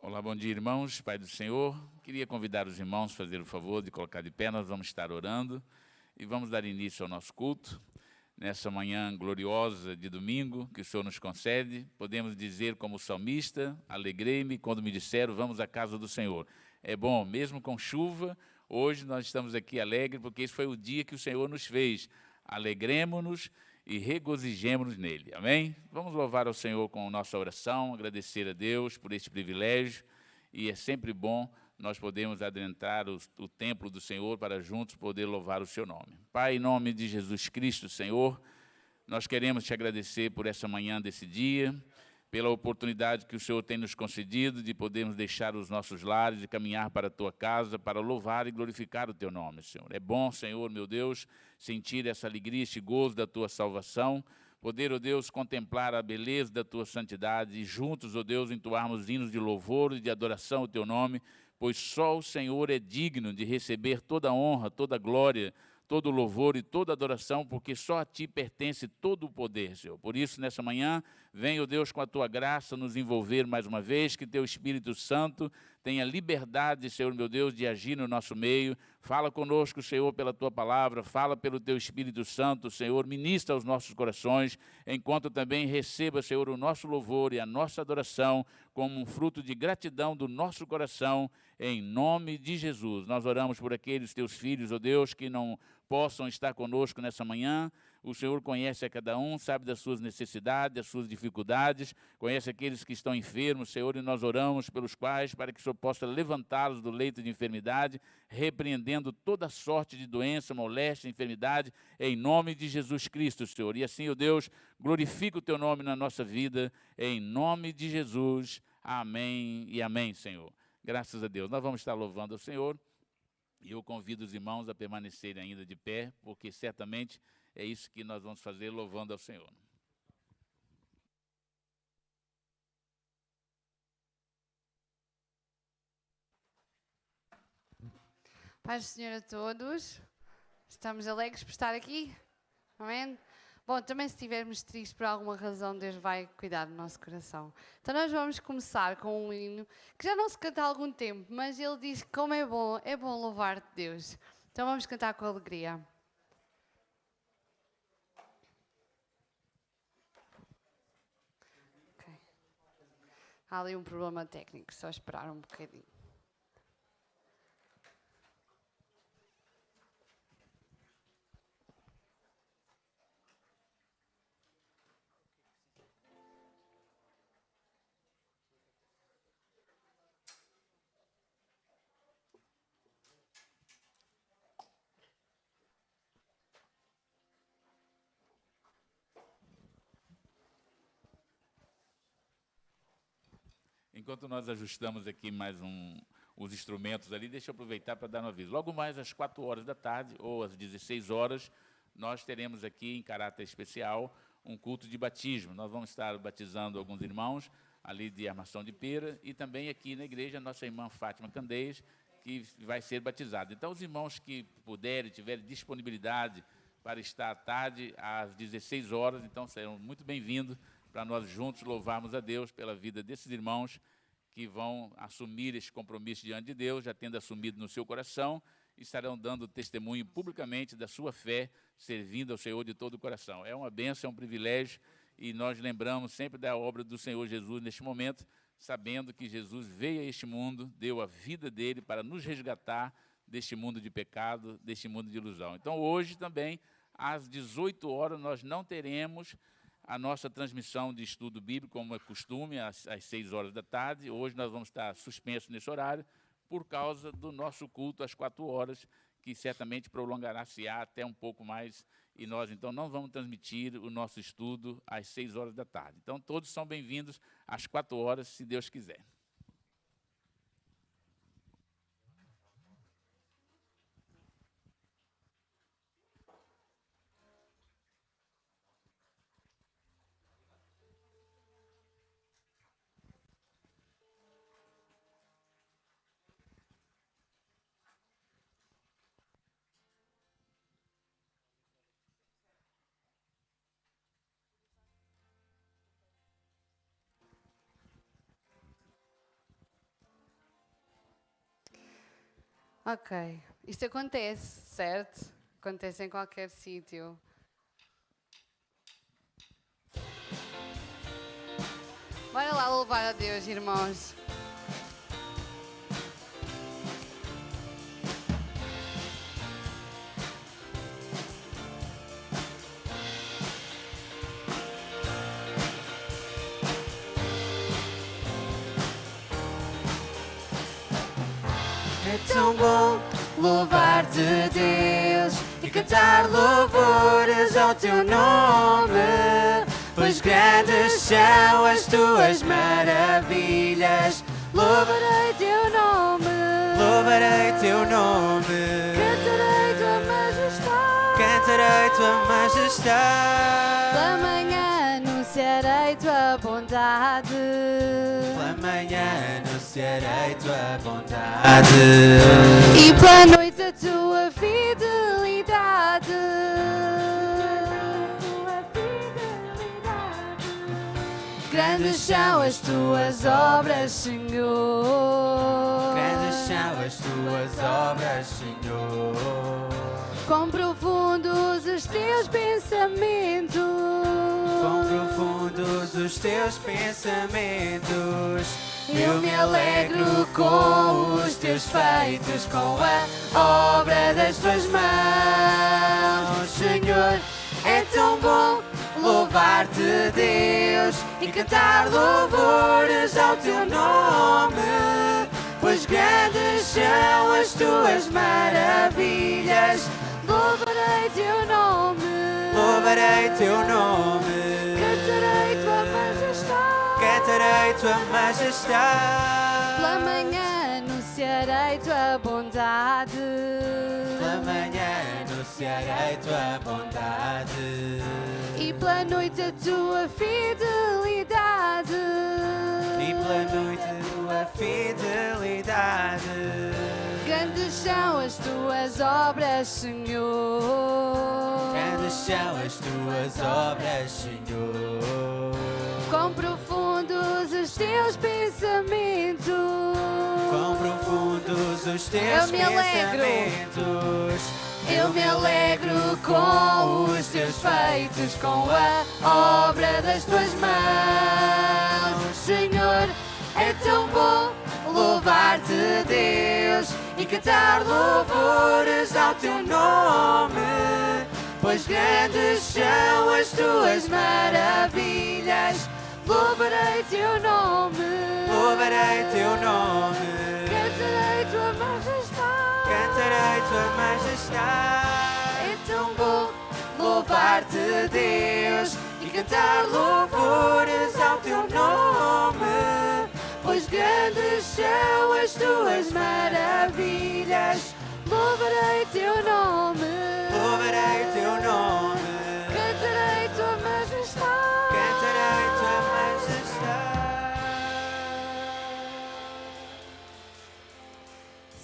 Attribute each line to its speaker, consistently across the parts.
Speaker 1: Olá, bom dia, irmãos, Pai do Senhor. Queria convidar os irmãos a fazer o favor de colocar de pé, nós vamos estar orando e vamos dar início ao nosso culto. Nessa manhã gloriosa de domingo que o Senhor nos concede, podemos dizer como salmista: alegrei-me quando me disseram, vamos à casa do Senhor. É bom, mesmo com chuva, hoje nós estamos aqui alegres, porque esse foi o dia que o Senhor nos fez. Alegremo-nos e regozijemo-nos nele. Amém? Vamos louvar ao Senhor com nossa oração, agradecer a Deus por este privilégio, e é sempre bom nós podemos adentrar o templo do Senhor para juntos poder louvar o seu nome. Pai, em nome de Jesus Cristo, Senhor, nós queremos te agradecer por essa manhã desse dia, pela oportunidade que o Senhor tem nos concedido de podermos deixar os nossos lares e caminhar para a tua casa para louvar e glorificar o teu nome, Senhor. É bom, Senhor, meu Deus, sentir essa alegria, esse gozo da tua salvação, poder, ó Deus, contemplar a beleza da tua santidade e juntos, ó Deus, entoarmos hinos de louvor e de adoração ao teu nome, pois só o Senhor é digno de receber toda a honra, toda a glória, todo o louvor e toda a adoração, porque só a Ti pertence todo o poder, Senhor. Por isso, nessa manhã, venha, ó Deus, com a Tua graça nos envolver mais uma vez, que Teu Espírito Santo tenha liberdade, Senhor, meu Deus, de agir no nosso meio. Fala conosco, Senhor, pela Tua palavra, fala pelo Teu Espírito Santo, Senhor, ministra aos nossos corações, enquanto também receba, Senhor, o nosso louvor e a nossa adoração como um fruto de gratidão do nosso coração, em nome de Jesus. Nós oramos por aqueles Teus filhos, ó Deus, que não possam estar conosco nessa manhã. O Senhor conhece a cada um, sabe das suas necessidades, das suas dificuldades, conhece aqueles que estão enfermos, Senhor, e nós oramos pelos quais, para que o Senhor possa levantá-los do leito de enfermidade, repreendendo toda sorte de doença, moléstia, enfermidade, em nome de Jesus Cristo, Senhor. E assim, ó Deus, glorifica o Teu nome na nossa vida, em nome de Jesus. Amém e amém, Senhor. Graças a Deus. Nós vamos estar louvando ao Senhor. E eu convido os irmãos a permanecerem ainda de pé, porque certamente é isso que nós vamos fazer, louvando ao Senhor.
Speaker 2: Paz do Senhor a todos. Estamos alegres por estar aqui. Amém? Bom, também se estivermos tristes por alguma razão, Deus vai cuidar do nosso coração. Então nós vamos começar com um hino que já não se canta há algum tempo, mas ele diz que como é bom louvar-te, Deus. Então vamos cantar com alegria. Okay. Há ali um problema técnico, só esperar um bocadinho.
Speaker 1: Enquanto nós ajustamos aqui mais os instrumentos ali, deixa eu aproveitar para dar um aviso. Logo mais às 4 horas da tarde, ou às 16 horas, nós teremos aqui, em caráter especial, um culto de batismo. Nós vamos estar batizando alguns irmãos ali de Armação de Pera, e também aqui na igreja, nossa irmã Fátima Candeias, que vai ser batizada. Então, os irmãos que puderem, tiverem disponibilidade para estar à tarde, às 16 horas, então serão muito bem-vindos para nós juntos louvarmos a Deus pela vida desses irmãos que vão assumir esse compromisso diante de Deus, já tendo assumido no seu coração, e estarão dando testemunho publicamente da sua fé, servindo ao Senhor de todo o coração. É uma bênção, é um privilégio, e nós lembramos sempre da obra do Senhor Jesus neste momento, sabendo que Jesus veio a este mundo, deu a vida dele para nos resgatar deste mundo de pecado, deste mundo de ilusão. Então, hoje também, às 18 horas, nós não teremos a nossa transmissão de estudo bíblico, como é costume, às 6 horas da tarde. Hoje nós vamos estar suspensos nesse horário, por causa do nosso culto às 4 horas, que certamente prolongará-se-á até um pouco mais, e nós, então, não vamos transmitir o nosso estudo às 6 horas da tarde. Então, todos são bem-vindos às 4 horas, se Deus quiser.
Speaker 2: Ok. Isto acontece, certo? Acontece em qualquer sítio. Bora lá louvar a Deus, irmãos.
Speaker 3: É tão bom louvar-te, Deus, e cantar louvores ao teu nome, pois grandes são as tuas maravilhas.
Speaker 2: Louvarei teu nome.
Speaker 3: Louvarei teu nome.
Speaker 2: Cantarei tua majestade.
Speaker 3: Cantarei tua majestade.
Speaker 2: Pela manhã anunciarei tua bondade.
Speaker 3: Pela manhã anunciarei tua bondade.
Speaker 2: E pela noite a tua fidelidade. Grandes são as tuas obras, Senhor.
Speaker 3: Grandes são as tuas obras, Senhor.
Speaker 2: Quão profundos os teus pensamentos.
Speaker 3: Quão profundos os teus pensamentos. Eu me alegro com os teus feitos, com a obra das tuas mãos. Senhor, é tão bom louvar-te, Deus, e cantar louvores ao teu nome, pois grandes são as tuas maravilhas.
Speaker 2: Louvarei teu nome.
Speaker 3: Louvarei teu nome.
Speaker 2: Cantarei tua majestade.
Speaker 3: Cantarei tua majestade.
Speaker 2: Pela manhã anunciarei tua bondade.
Speaker 3: Pela manhã anunciarei tua bondade.
Speaker 2: E pela noite a tua fidelidade.
Speaker 3: E pela noite tua fidelidade.
Speaker 2: Grandes são as tuas obras, Senhor.
Speaker 3: Grandes são as tuas obras, Senhor.
Speaker 2: Quão profundos os teus pensamentos.
Speaker 3: Quão profundos os teus
Speaker 2: Eu me alegro.
Speaker 3: pensamentos.
Speaker 2: Eu me alegro com os teus feitos, com a obra das tuas mãos. Senhor, é tão bom louvar-te, Deus, e cantar louvores ao teu nome, pois grandes são as tuas maravilhas. Louvarei teu nome.
Speaker 3: Louvarei teu nome.
Speaker 2: Cantarei tua majestade.
Speaker 3: Cantarei tua majestade.
Speaker 2: É tão bom
Speaker 3: Louvar-te, Deus, e cantar louvores ao teu nome, pois grandes são as tuas maravilhas.
Speaker 2: Louvarei teu nome.
Speaker 3: Louvarei teu nome.
Speaker 2: Cantarei tua majestade.
Speaker 3: Cantarei tua majestade.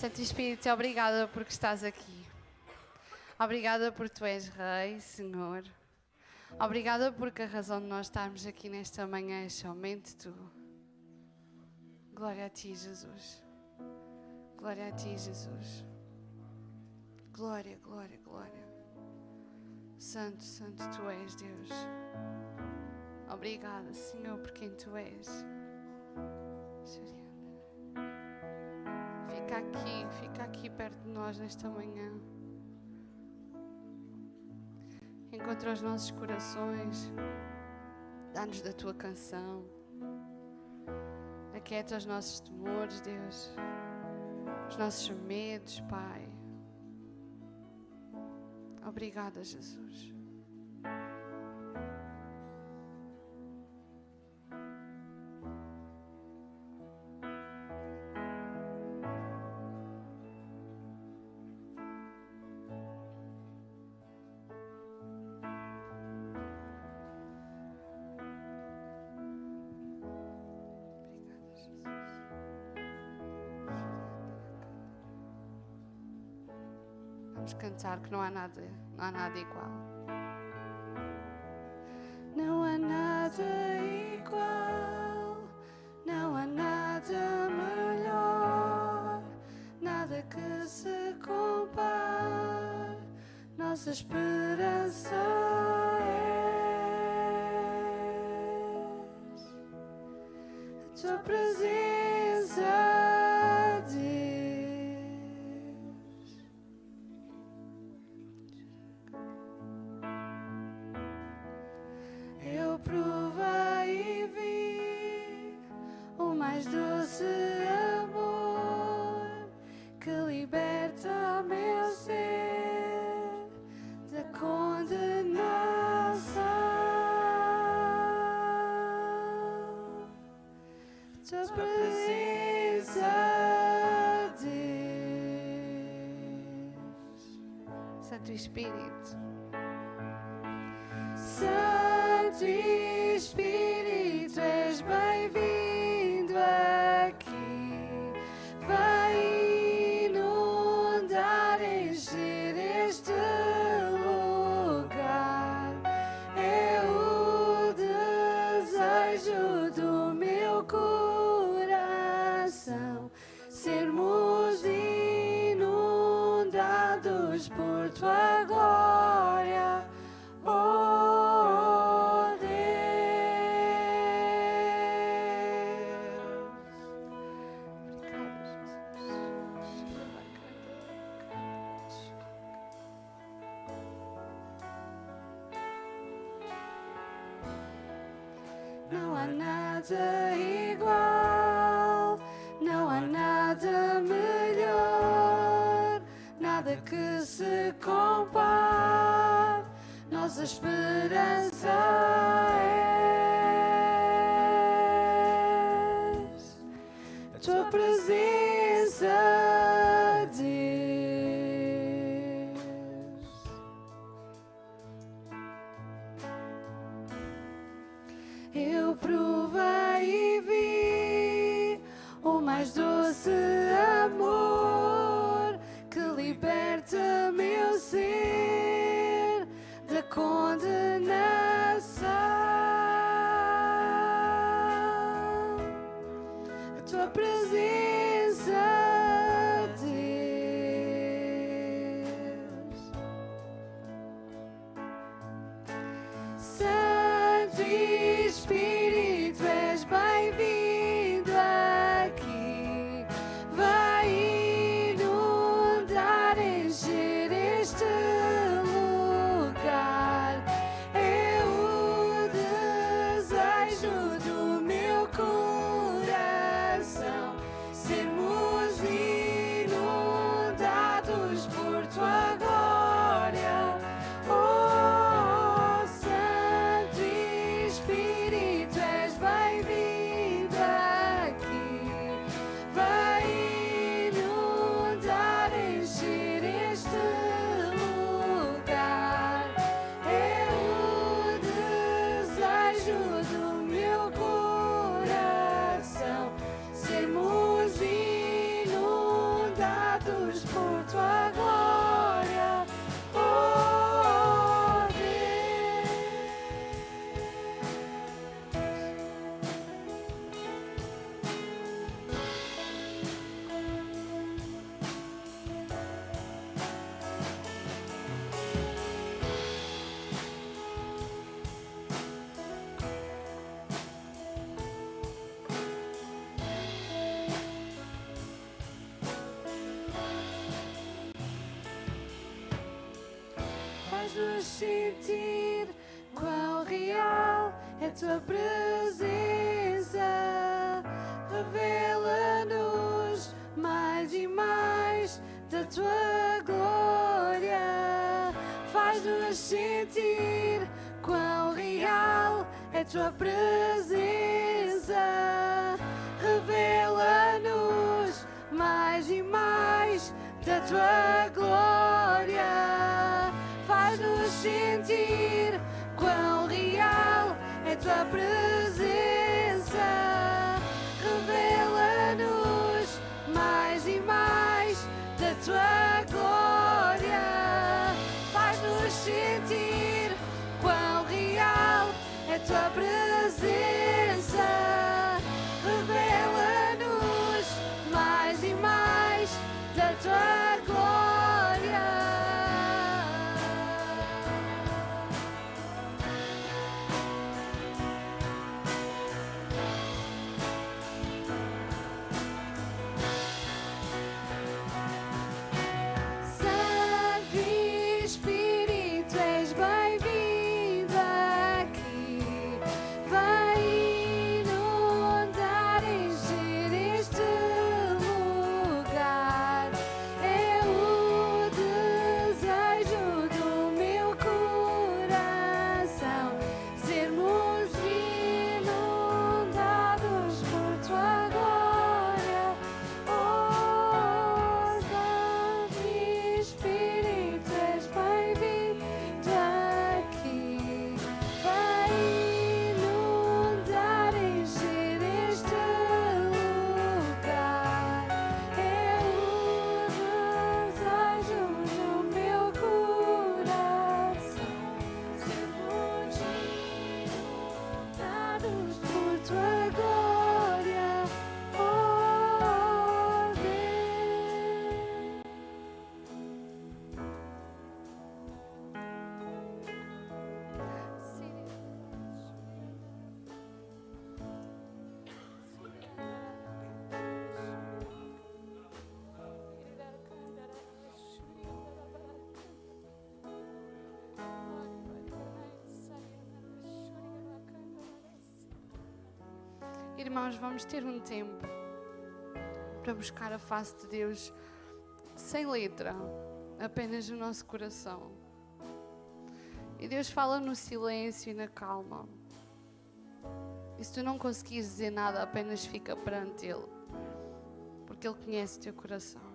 Speaker 2: Santo Espírito, obrigada porque estás aqui. Obrigada porque tu és Rei, Senhor. Obrigada porque a razão de nós estarmos aqui nesta manhã é somente tu. Glória a ti, Jesus. Glória a ti, Jesus. Glória, glória, glória. Santo, santo tu és, Deus. Obrigada, Senhor, por quem tu és. Fica aqui perto de nós nesta manhã. Encontra os nossos corações. Dá-nos da tua canção. Aquieta os nossos temores, Deus. Os nossos medos, Pai. Obrigada, Jesus. Vamos cantar que não há nada igual. Não há nada igual, não há nada melhor, nada que se nossa esperança és, a tua presença, Deus. Eu provei e vi o mais doce amor que liberta meu ser da condenação. Tua presença, Deus. Santo Espírito. Santo Espírito, és bem-vindo aqui. Vai inundar, encher este lugar. É o desejo do meu coração sermos inundados por tua glória. Oh Deus, não há nada igual, não há nada melhor, nada que se compare. Nossa esperança és, a tua presença, Deus. Eu provei e vi o mais doce amor que liberta meu ser da condenação. A tua presença, Deus. Santo Espírito, és bem-vindo aqui. Vai inundar, encher este lugar. É o desejo do meu coração sermos inundados por tua glória. Oh, Santo Espírito, és bem-vindo aqui. Vai inundar, encher este lugar. É o desejo do meu coração sermos inundados por tua glória. Oh, Deus. Faz-nos sentir quão real é tua presença. Revela-nos mais e mais da tua glória. Faz-nos sentir quão real é tua presença. Revela-nos mais e mais da tua glória. Faz-nos sentir quão real é tua presença. Revela-nos mais e mais da tua glória. Faz-nos sentir quão real é tua presença. Revela-nos mais e mais da tua glória. Irmãos, vamos ter um tempo para buscar a face de Deus sem letra, apenas no nosso coração. E Deus fala no silêncio e na calma. E se tu não conseguires dizer nada, apenas fica perante Ele, porque Ele conhece o teu coração.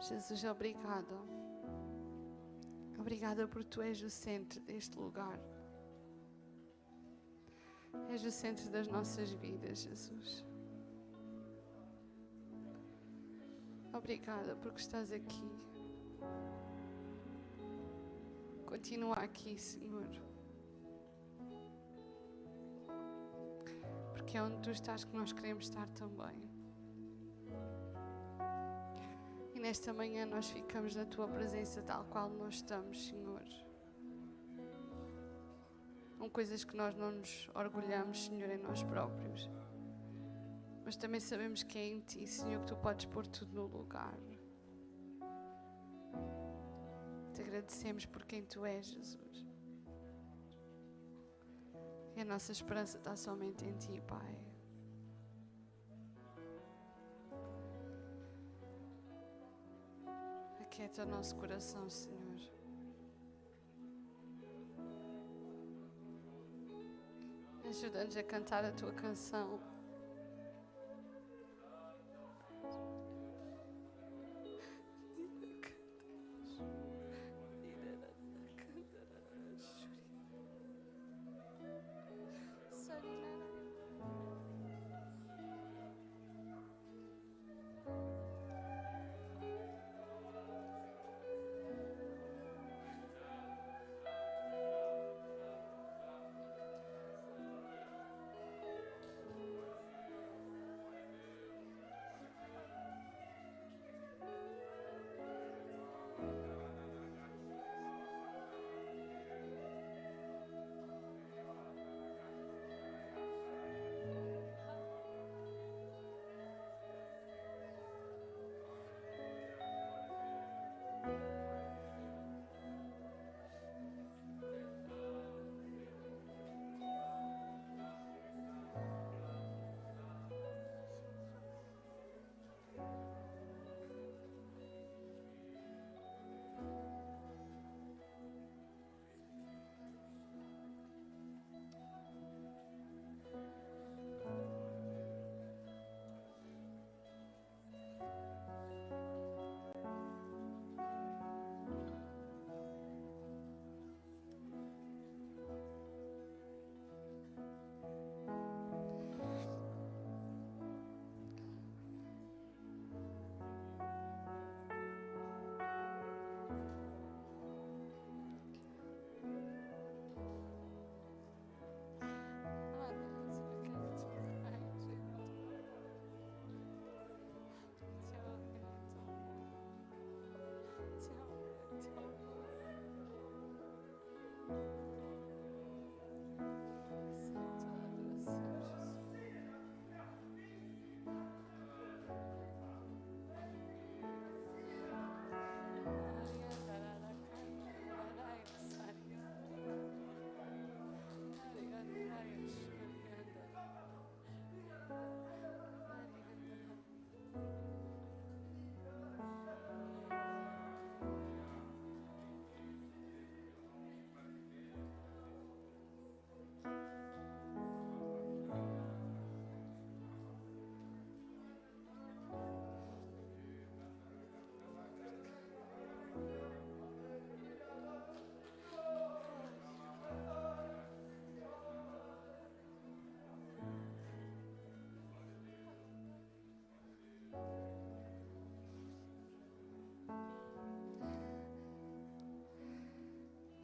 Speaker 2: Jesus, obrigada. Obrigada porque Tu és o centro deste lugar. És o centro das nossas vidas, Jesus. Obrigada porque estás aqui. Continua aqui, Senhor. Porque é onde Tu estás que nós queremos estar também. E nesta manhã nós ficamos na Tua presença tal qual nós estamos, Senhor. Com coisas que nós não nos orgulhamos, Senhor, em nós próprios. Mas também sabemos que é em Ti, Senhor, que Tu podes pôr tudo no lugar. Te agradecemos por quem Tu és, Jesus. E a nossa esperança está somente em Ti, Pai. Aquieta o nosso coração, Senhor. Ajuda-nos a cantar a Tua canção.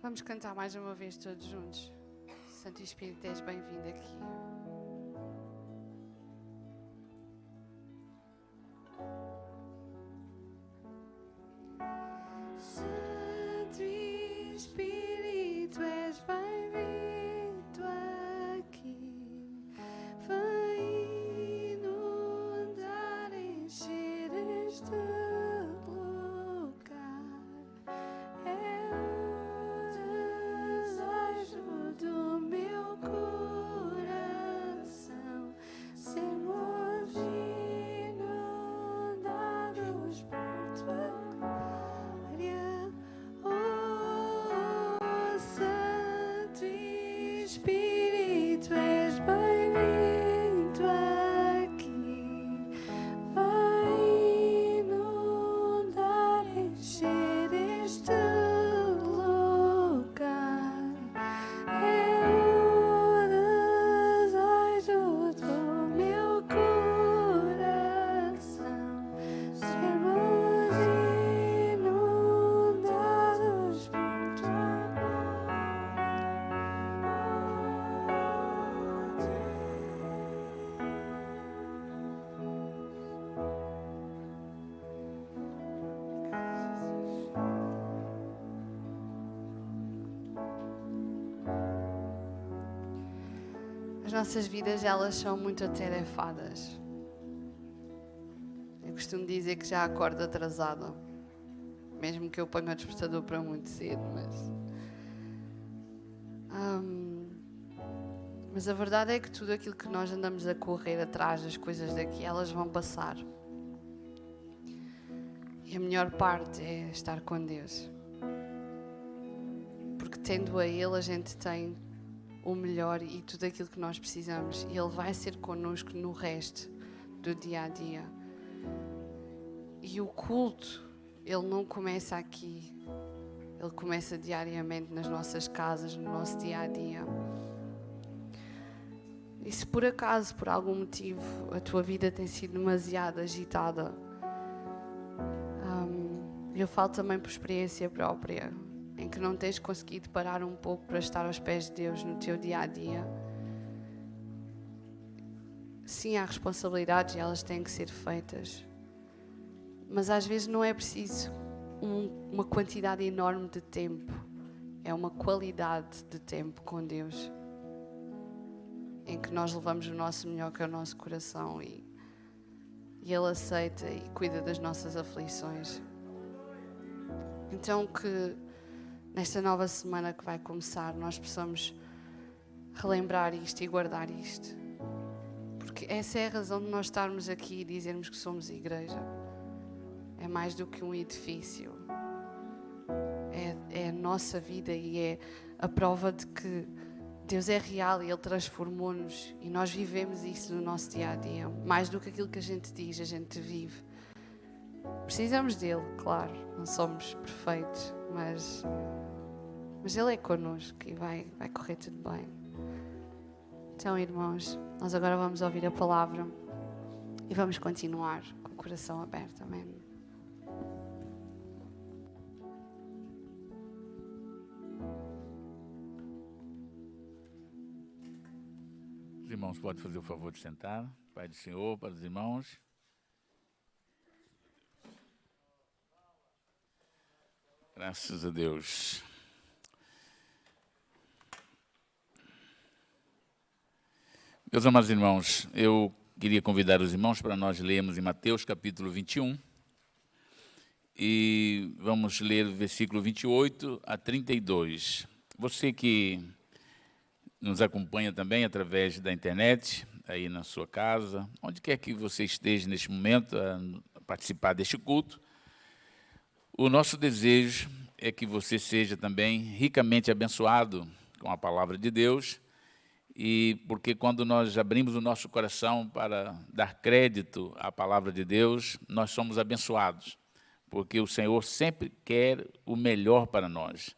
Speaker 2: Vamos cantar mais uma vez todos juntos. Santo Espírito, és bem-vindo aqui. Santo Espírito, és bem-vindo aqui. Vem inundar, encher este lugar. É o desejo do meu coração, sermos inundados por tua glória. Oh, Santo Espírito, és bem-vindo aqui. Vai inundar, encher este lugar. É o desejo do meu coração, sermos inundados por tua As nossas vidas, elas são muito atarefadas. Eu costumo dizer que já acordo atrasada, mesmo que eu ponha o despertador para muito cedo, mas a verdade é que tudo aquilo que nós andamos a correr atrás das coisas daqui, elas vão passar. E a melhor parte é estar com Deus. Porque tendo a Ele, a gente tem o melhor e tudo aquilo que nós precisamos. E Ele vai ser connosco no resto do dia a dia. E o culto, ele não começa aqui. Ele começa diariamente nas nossas casas, no nosso dia a dia. E se por acaso, por algum motivo, a tua vida tem sido demasiado agitada, eu falo também por experiência própria, em que não tens conseguido parar um pouco para estar aos pés de Deus no teu dia a dia. Sim, há responsabilidades e elas têm que ser feitas, mas às vezes não é preciso uma quantidade enorme de tempo, é uma qualidade de tempo com Deus, em que nós levamos o nosso melhor, que é o nosso coração, e Ele aceita e cuida das nossas aflições. Então que nesta nova semana que vai começar, nós possamos relembrar isto e guardar isto. Porque essa é a razão de nós estarmos aqui e dizermos que somos igreja. É mais do que um edifício. É a nossa vida e é a prova de que Deus é real e Ele transformou-nos. E nós vivemos isso no nosso dia-a-dia. Mais do que aquilo que a gente diz, a gente vive. Precisamos dele, claro. Não somos perfeitos, mas Ele é connosco e vai correr tudo bem. Então, irmãos, nós agora vamos ouvir a palavra e vamos continuar com o coração aberto. Amém.
Speaker 1: Os irmãos podem fazer o favor de sentar. Pai do Senhor, para os irmãos. Graças a Deus. Meus amados irmãos, eu queria convidar os irmãos para nós lermos em Mateus capítulo 21. E vamos ler o versículo 28 a 32. Você que nos acompanha também através da internet, aí na sua casa, onde quer que você esteja neste momento a participar deste culto, o nosso desejo é que você seja também ricamente abençoado com a palavra de Deus, e porque quando nós abrimos o nosso coração para dar crédito à palavra de Deus, nós somos abençoados, porque o Senhor sempre quer o melhor para nós,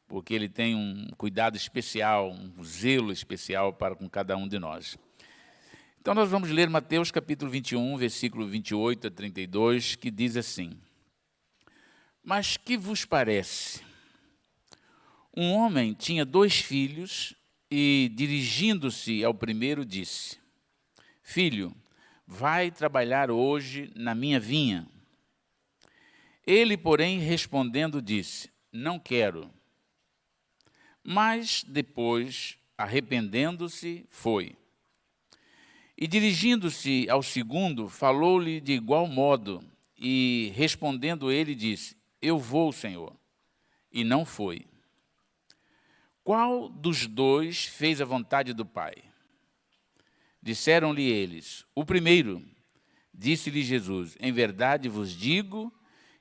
Speaker 1: porque Ele tem um cuidado especial, um zelo especial para com cada um de nós. Então nós vamos ler Mateus capítulo 21, versículo 28 a 32, que diz assim: Mas que vos parece? Um homem tinha 2 filhos e, dirigindo-se ao primeiro, disse: Filho, vai trabalhar hoje na minha vinha. Ele, porém, respondendo, disse: Não quero. Mas depois, arrependendo-se, foi. E dirigindo-se ao segundo, falou-lhe de igual modo, e respondendo ele, disse: Eu vou, Senhor. E não foi. Qual dos 2 fez a vontade do Pai? Disseram-lhe eles: O primeiro. Disse-lhe Jesus: Em verdade vos digo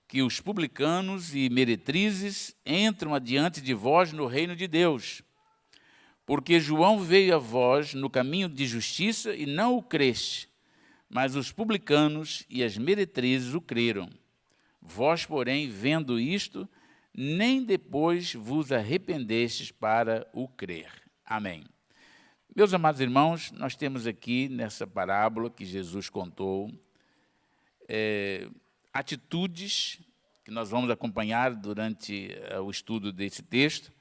Speaker 1: que os publicanos e meretrizes entram adiante de vós no reino de Deus. Porque João veio a vós no caminho de justiça e não o creste, mas os publicanos e as meretrizes o creram. Vós, porém, vendo isto, nem depois vos arrependestes para o crer. Amém. Meus amados irmãos, nós temos aqui nessa parábola que Jesus contou, atitudes que nós vamos acompanhar durante o estudo desse texto,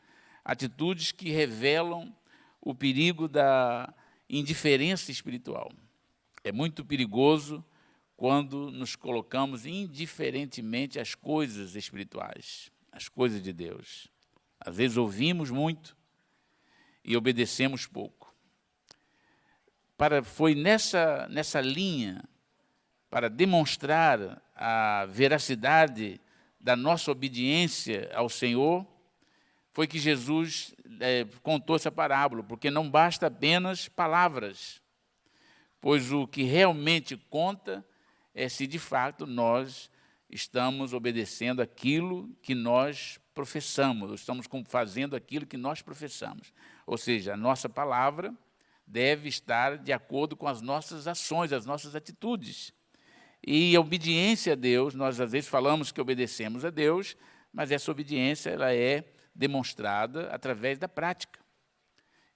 Speaker 1: atitudes que revelam o perigo da indiferença espiritual. É muito perigoso quando nos colocamos indiferentemente às coisas espirituais, às coisas de Deus. Às vezes ouvimos muito e obedecemos pouco. Foi nessa linha, para demonstrar a veracidade da nossa obediência ao Senhor, foi que Jesus contou essa parábola, porque não basta apenas palavras, pois o que realmente conta é se de fato nós estamos obedecendo aquilo que nós professamos, estamos fazendo aquilo que nós professamos. Ou seja, a nossa palavra deve estar de acordo com as nossas ações, as nossas atitudes. E a obediência a Deus, nós às vezes falamos que obedecemos a Deus, mas essa obediência ela é demonstrada através da prática.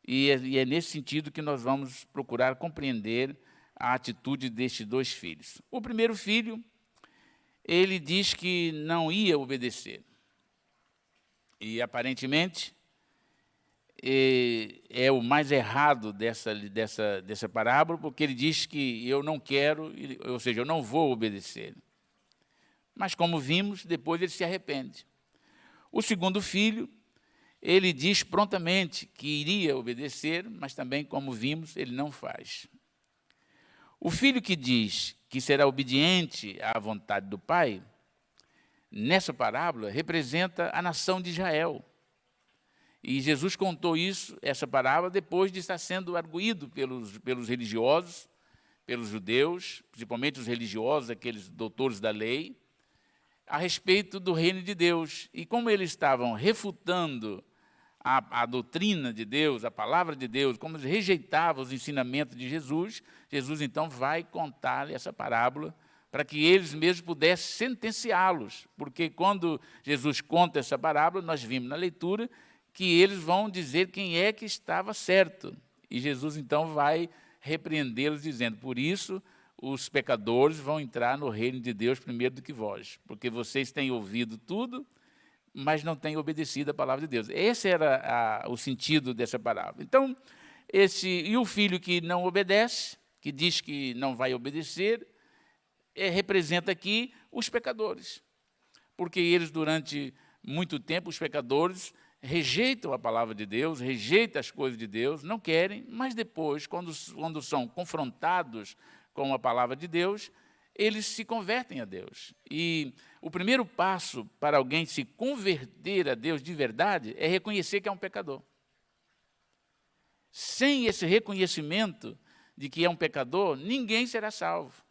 Speaker 1: E é nesse sentido que nós vamos procurar compreender a atitude destes 2 filhos. O primeiro filho, ele diz que não ia obedecer. E, aparentemente, é o mais errado dessa parábola, porque ele diz que eu não quero, ou seja, eu não vou obedecer. Mas, como vimos, depois ele se arrepende. O segundo filho, ele diz prontamente que iria obedecer, mas também, como vimos, ele não faz. O filho que diz que será obediente à vontade do Pai, nessa parábola, representa a nação de Israel. E Jesus contou essa parábola, depois de estar sendo arguído pelos religiosos, pelos judeus, principalmente os religiosos, aqueles doutores da lei, a respeito do reino de Deus. E como eles estavam refutando a doutrina de Deus, a palavra de Deus, como eles rejeitavam os ensinamentos de Jesus, Jesus então vai contar essa parábola para que eles mesmos pudessem sentenciá-los. Porque quando Jesus conta essa parábola, nós vimos na leitura que eles vão dizer quem é que estava certo. E Jesus então vai repreendê-los dizendo: por isso os pecadores vão entrar no reino de Deus primeiro do que vós, porque vocês têm ouvido tudo, mas não têm obedecido a palavra de Deus. Esse era o sentido dessa parábola. Então, e o filho que não obedece, que diz que não vai obedecer, representa aqui os pecadores. Porque eles, durante muito tempo, os pecadores rejeitam a palavra de Deus, rejeitam as coisas de Deus, não querem, mas depois, quando são confrontados com a palavra de Deus, eles se convertem a Deus. E o primeiro passo para alguém se converter a Deus de verdade é reconhecer que é um pecador. Sem esse reconhecimento de que é um pecador, ninguém será salvo.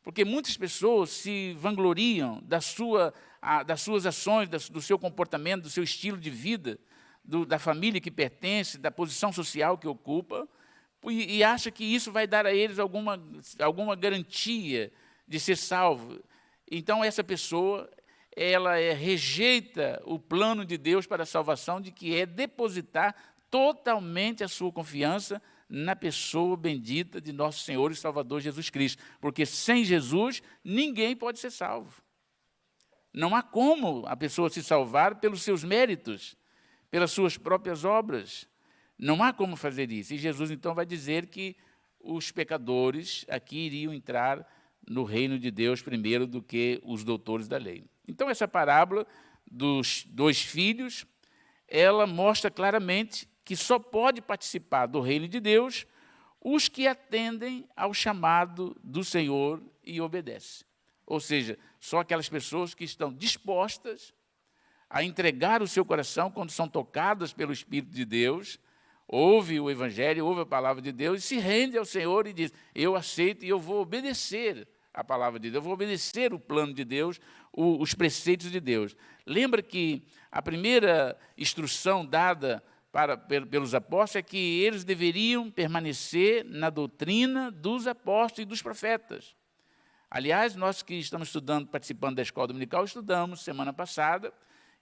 Speaker 1: Porque muitas pessoas se vangloriam das suas ações, do seu comportamento, do seu estilo de vida, da família que pertence, da posição social que ocupa, e acha que isso vai dar a eles alguma garantia de ser salvo. Então, essa pessoa, ela rejeita o plano de Deus para a salvação, de que é depositar totalmente a sua confiança na pessoa bendita de nosso Senhor e Salvador Jesus Cristo. Porque sem Jesus, ninguém pode ser salvo. Não há como a pessoa se salvar pelos seus méritos, pelas suas próprias obras. Não há como fazer isso. E Jesus, então, vai dizer que os pecadores aqui iriam entrar no reino de Deus primeiro do que os doutores da lei. Então, essa parábola dos 2 filhos, ela mostra claramente que só pode participar do reino de Deus os que atendem ao chamado do Senhor e obedecem. Ou seja, só aquelas pessoas que estão dispostas a entregar o seu coração quando são tocadas pelo Espírito de Deus, ouve o Evangelho, ouve a palavra de Deus e se rende ao Senhor e diz, eu aceito e eu vou obedecer a palavra de Deus, eu vou obedecer o plano de Deus, os preceitos de Deus. Lembra que a primeira instrução dada pelos apóstolos é que eles deveriam permanecer na doutrina dos apóstolos e dos profetas. Aliás, nós que estamos estudando, participando da escola dominical, estudamos semana passada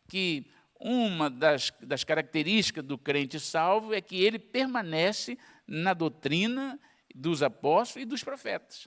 Speaker 1: que uma das características do crente salvo é que ele permanece na doutrina dos apóstolos e dos profetas.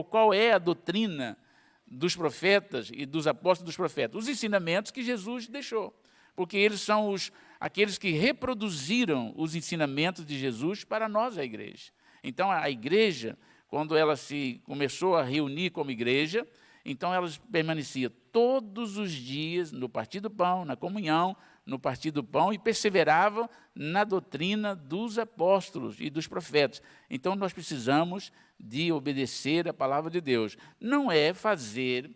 Speaker 1: Qual é a doutrina dos profetas e dos apóstolos e dos profetas? Os ensinamentos que Jesus deixou, porque eles são aqueles que reproduziram os ensinamentos de Jesus para nós, a igreja. Então, a igreja, quando ela se começou a reunir como igreja, então ela permanecia todos os dias no partir do pão, na comunhão, no partir do pão, e perseveravam na doutrina dos apóstolos e dos profetas. Então, nós precisamos de obedecer a palavra de Deus. Não é fazer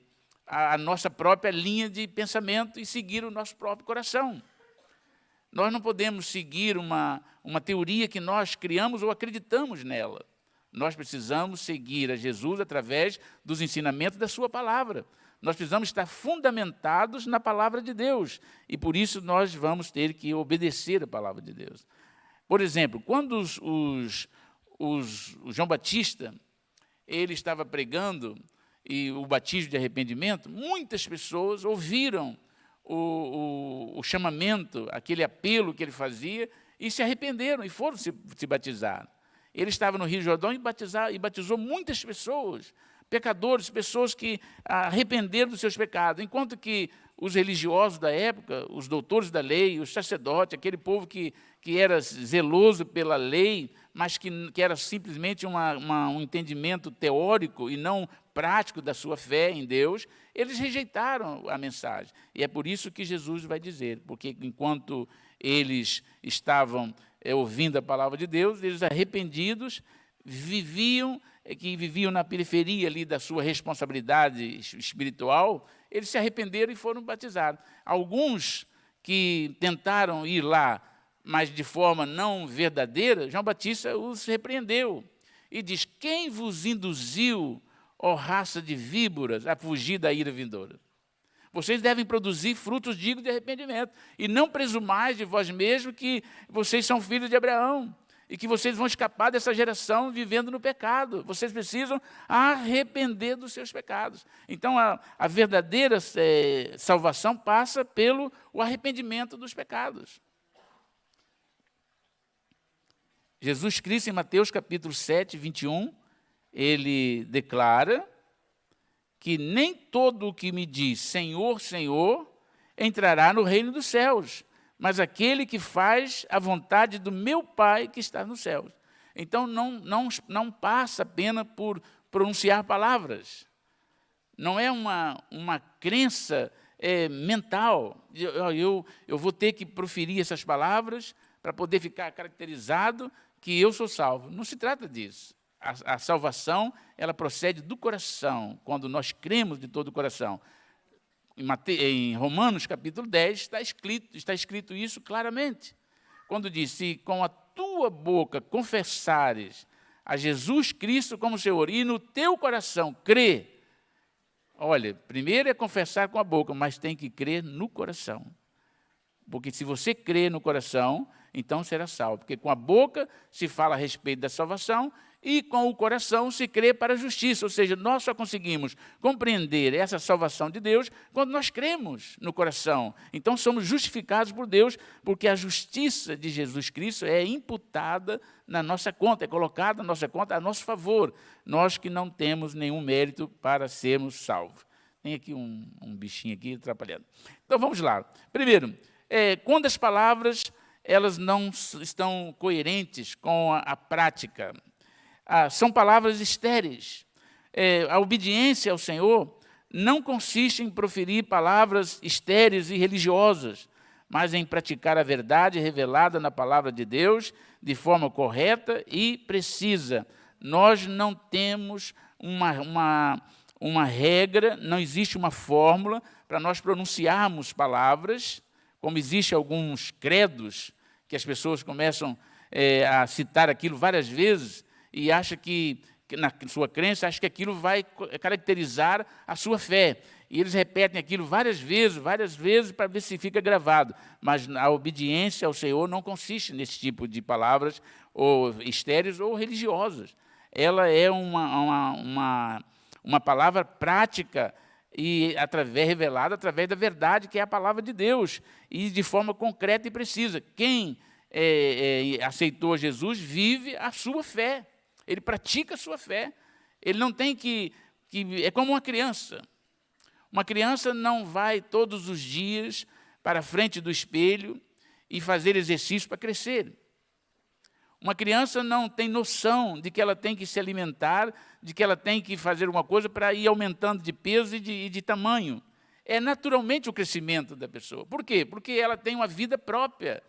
Speaker 1: a nossa própria linha de pensamento e seguir o nosso próprio coração. Nós não podemos seguir uma teoria que nós criamos ou acreditamos nela. Nós precisamos seguir a Jesus através dos ensinamentos da sua palavra. Nós precisamos estar fundamentados na palavra de Deus. E por isso nós vamos ter que obedecer a palavra de Deus. Por exemplo, quando o João Batista ele estava pregando e o batismo de arrependimento, muitas pessoas ouviram o chamamento, aquele apelo que ele fazia, e se arrependeram e foram se batizar. Ele estava no Rio Jordão e batizou muitas pessoas, pecadores, pessoas que arrependeram dos seus pecados, enquanto que os religiosos da época, os doutores da lei, os sacerdotes, aquele povo que era zeloso pela lei, mas que era simplesmente um entendimento teórico e não prático da sua fé em Deus, eles rejeitaram a mensagem. E é por isso que Jesus vai dizer, porque enquanto eles estavam ouvindo a palavra de Deus, eles arrependidos, viviam na periferia ali da sua responsabilidade espiritual, eles se arrependeram e foram batizados. Alguns que tentaram ir lá, mas de forma não verdadeira, João Batista os repreendeu e diz, quem vos induziu, ó raça de víboras, a fugir da ira vindoura? Vocês devem produzir frutos dignos de arrependimento, e não presumais de vós mesmos que vocês são filhos de Abraão, e que vocês vão escapar dessa geração vivendo no pecado. Vocês precisam arrepender dos seus pecados. Então, a verdadeira salvação passa pelo arrependimento dos pecados. Jesus Cristo, em Mateus capítulo 7, 21, ele declara que nem todo o que me diz Senhor, Senhor, entrará no reino dos céus, mas aquele que faz a vontade do meu Pai que está nos céus. Então, não passa apenas por pronunciar palavras. Não é uma crença mental. Eu vou ter que proferir essas palavras para poder ficar caracterizado que eu sou salvo. Não se trata disso. A salvação, ela procede do coração, quando nós cremos de todo o coração. Em Romanos, capítulo 10, está escrito isso claramente. Quando diz, se com a tua boca confessares a Jesus Cristo como Senhor, e no teu coração crer, olha, primeiro é confessar com a boca, mas tem que crer no coração. Porque se você crer no coração, então será salvo. Porque com a boca se fala a respeito da salvação, e com o coração se crê para a justiça, ou seja, nós só conseguimos compreender essa salvação de Deus quando nós cremos no coração. Então somos justificados por Deus, porque a justiça de Jesus Cristo é imputada na nossa conta, é colocada na nossa conta a nosso favor, nós que não temos nenhum mérito para sermos salvos. Tem aqui um bichinho aqui atrapalhando. Então vamos lá. Primeiro, quando as palavras elas não estão coerentes com a prática. São palavras estéreis. A obediência ao Senhor não consiste em proferir palavras estéreis e religiosas, mas em praticar a verdade revelada na palavra de Deus de forma correta e precisa. Nós não temos uma regra, não existe uma fórmula para nós pronunciarmos palavras, como existem alguns credos que as pessoas começam a citar aquilo várias vezes e acham que na sua crença, acha que aquilo vai caracterizar a sua fé. E eles repetem aquilo várias vezes, para ver se fica gravado. Mas a obediência ao Senhor não consiste nesse tipo de palavras ou estéreis ou religiosas. Ela é uma palavra prática e revelada através da verdade, que é a palavra de Deus, e de forma concreta e precisa. Quem aceitou Jesus vive a sua fé. Ele pratica a sua fé. Ele não tem que... É como uma criança. Uma criança não vai todos os dias para a frente do espelho e fazer exercício para crescer. Uma criança não tem noção de que ela tem que se alimentar, de que ela tem que fazer uma coisa para ir aumentando de peso e de tamanho. É naturalmente o crescimento da pessoa. Por quê? Porque ela tem uma vida própria.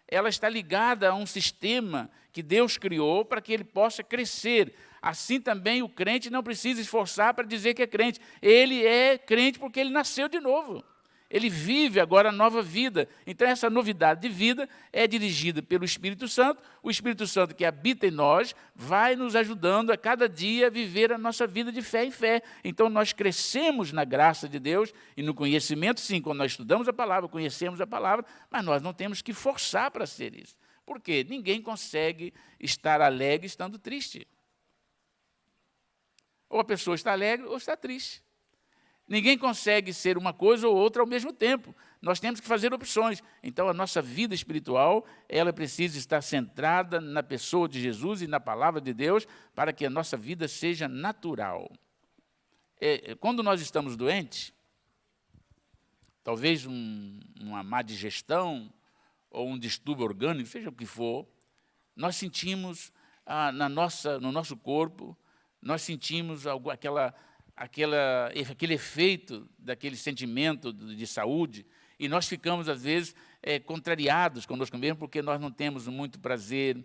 Speaker 1: Ela está ligada a um sistema que Deus criou para que ele possa crescer. Assim também o crente não precisa esforçar para dizer que é crente. Ele é crente porque ele nasceu de novo. Ele vive agora a nova vida. Então, essa novidade de vida é dirigida pelo Espírito Santo. O Espírito Santo que habita em nós vai nos ajudando a cada dia a viver a nossa vida de fé em fé. Então, nós crescemos na graça de Deus e no conhecimento, sim, quando nós estudamos a palavra, conhecemos a palavra, mas nós não temos que forçar para ser isso. Por quê? Ninguém consegue estar alegre estando triste. Ou a pessoa está alegre ou está triste. Ninguém consegue ser uma coisa ou outra ao mesmo tempo. Nós temos que fazer opções. Então, a nossa vida espiritual, ela precisa estar centrada na pessoa de Jesus e na palavra de Deus para que a nossa vida seja natural. Quando nós estamos doentes, talvez uma má digestão ou um distúrbio orgânico, seja o que for, nós sentimos no nosso corpo, nós sentimos aquele efeito daquele sentimento de saúde, e nós ficamos, às vezes, contrariados conosco mesmo, porque nós não temos muito prazer.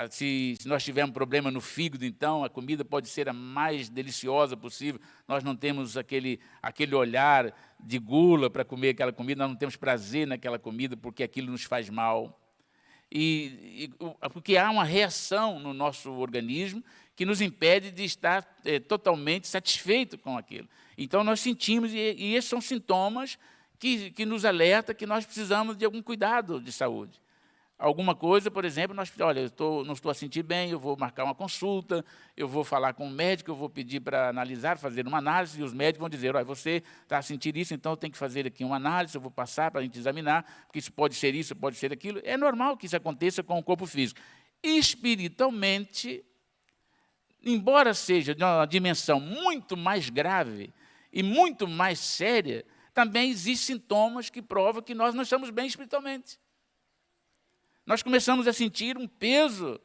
Speaker 1: Se nós tivermos problema no fígado, então, a comida pode ser a mais deliciosa possível, nós não temos aquele olhar de gula para comer aquela comida, nós não temos prazer naquela comida, porque aquilo nos faz mal. Porque há uma reação no nosso organismo que nos impede de estar totalmente satisfeito com aquilo. Então, nós sentimos, e esses são sintomas que nos alertam que nós precisamos de algum cuidado de saúde. Alguma coisa, por exemplo, olha, não estou a sentir bem, eu vou marcar uma consulta, eu vou falar com o médico, eu vou pedir para analisar, fazer uma análise, e os médicos vão dizer, olha, você está a sentir isso, então eu tenho que fazer aqui uma análise, eu vou passar para a gente examinar, porque isso pode ser isso, pode ser aquilo. É normal que isso aconteça com o corpo físico. Espiritualmente, embora seja de uma dimensão muito mais grave e muito mais séria, também existem sintomas que provam que nós não estamos bem espiritualmente. Nós começamos a sentir um peso,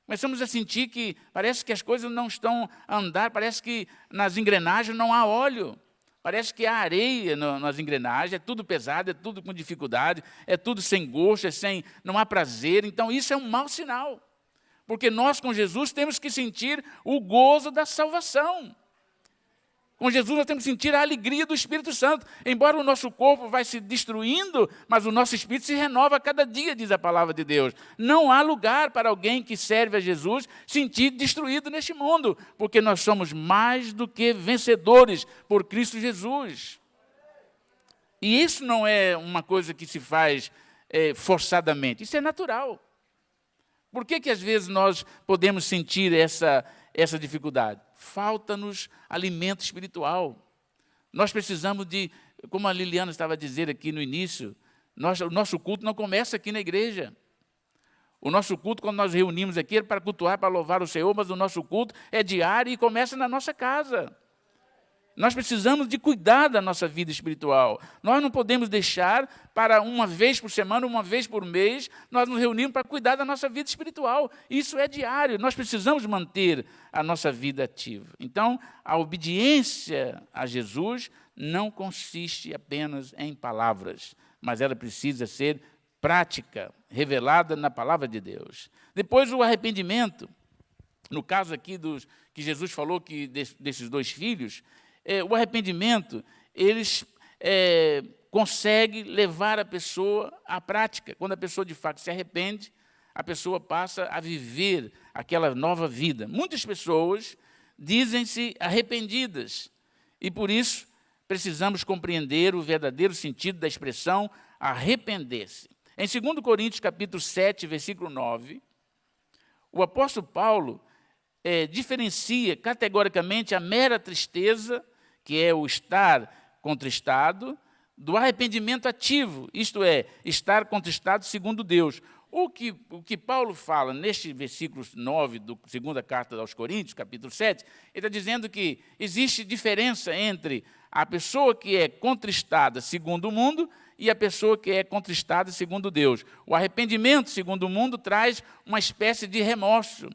Speaker 1: começamos a sentir que parece que as coisas não estão a andar, parece que nas engrenagens não há óleo, parece que há areia nas engrenagens, é tudo pesado, é tudo com dificuldade, é tudo sem gosto, não há prazer. Então, isso é um mau sinal, porque nós com Jesus temos que sentir o gozo da salvação. Com Jesus nós temos que sentir a alegria do Espírito Santo. Embora o nosso corpo vai se destruindo, mas o nosso espírito se renova a cada dia, diz a palavra de Deus. Não há lugar para alguém que serve a Jesus sentir destruído neste mundo, porque nós somos mais do que vencedores por Cristo Jesus. E isso não é uma coisa que se faz forçadamente, isso é natural. Por que às vezes nós podemos sentir essa dificuldade? Falta-nos alimento espiritual. Nós precisamos de, como a Liliana estava a dizer aqui no início, o nosso culto não começa aqui na igreja. O nosso culto, quando nós reunimos aqui, é para cultuar, para louvar o Senhor, mas o nosso culto é diário e começa na nossa casa. Nós precisamos de cuidar da nossa vida espiritual. Nós não podemos deixar para uma vez por semana, uma vez por mês, nós nos reunirmos para cuidar da nossa vida espiritual. Isso é diário, nós precisamos manter a nossa vida ativa. Então, a obediência a Jesus não consiste apenas em palavras, mas ela precisa ser prática, revelada na palavra de Deus. Depois, o arrependimento. No caso aqui que Jesus falou que desses 2 filhos, o arrependimento, eles conseguem levar a pessoa à prática. Quando a pessoa, de fato, se arrepende, a pessoa passa a viver aquela nova vida. Muitas pessoas dizem-se arrependidas, e, por isso, precisamos compreender o verdadeiro sentido da expressão arrepender-se. Em 2 Coríntios, capítulo 7, versículo 9, o apóstolo Paulo diferencia categoricamente a mera tristeza, que é o estar contristado, do arrependimento ativo, isto é, estar contristado segundo Deus. O que Paulo fala neste versículo 9 da segunda carta aos Coríntios, capítulo 7, ele está dizendo que existe diferença entre a pessoa que é contristada segundo o mundo e a pessoa que é contristada segundo Deus. O arrependimento segundo o mundo traz uma espécie de remorso.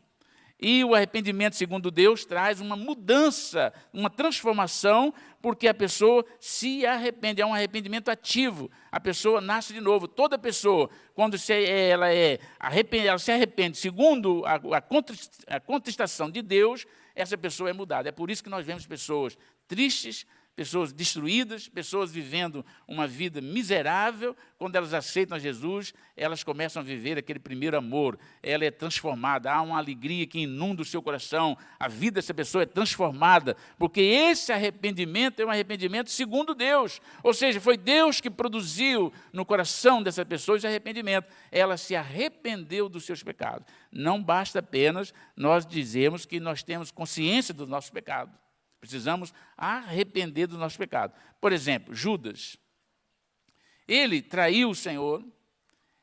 Speaker 1: E o arrependimento segundo Deus traz uma mudança, uma transformação, porque a pessoa se arrepende, é um arrependimento ativo, a pessoa nasce de novo. Toda pessoa, quando ela se arrepende segundo a contristação de Deus, essa pessoa é mudada. É por isso que nós vemos pessoas tristes, pessoas destruídas, pessoas vivendo uma vida miserável. Quando elas aceitam a Jesus, elas começam a viver aquele primeiro amor. Ela é transformada, há uma alegria que inunda o seu coração. A vida dessa pessoa é transformada, porque esse arrependimento é um arrependimento segundo Deus. Ou seja, foi Deus que produziu no coração dessa pessoa esse arrependimento. Ela se arrependeu dos seus pecados. Não basta apenas nós dizermos que nós temos consciência dos nossos pecados. Precisamos arrepender do nosso pecado. Por exemplo, Judas. Ele traiu o Senhor,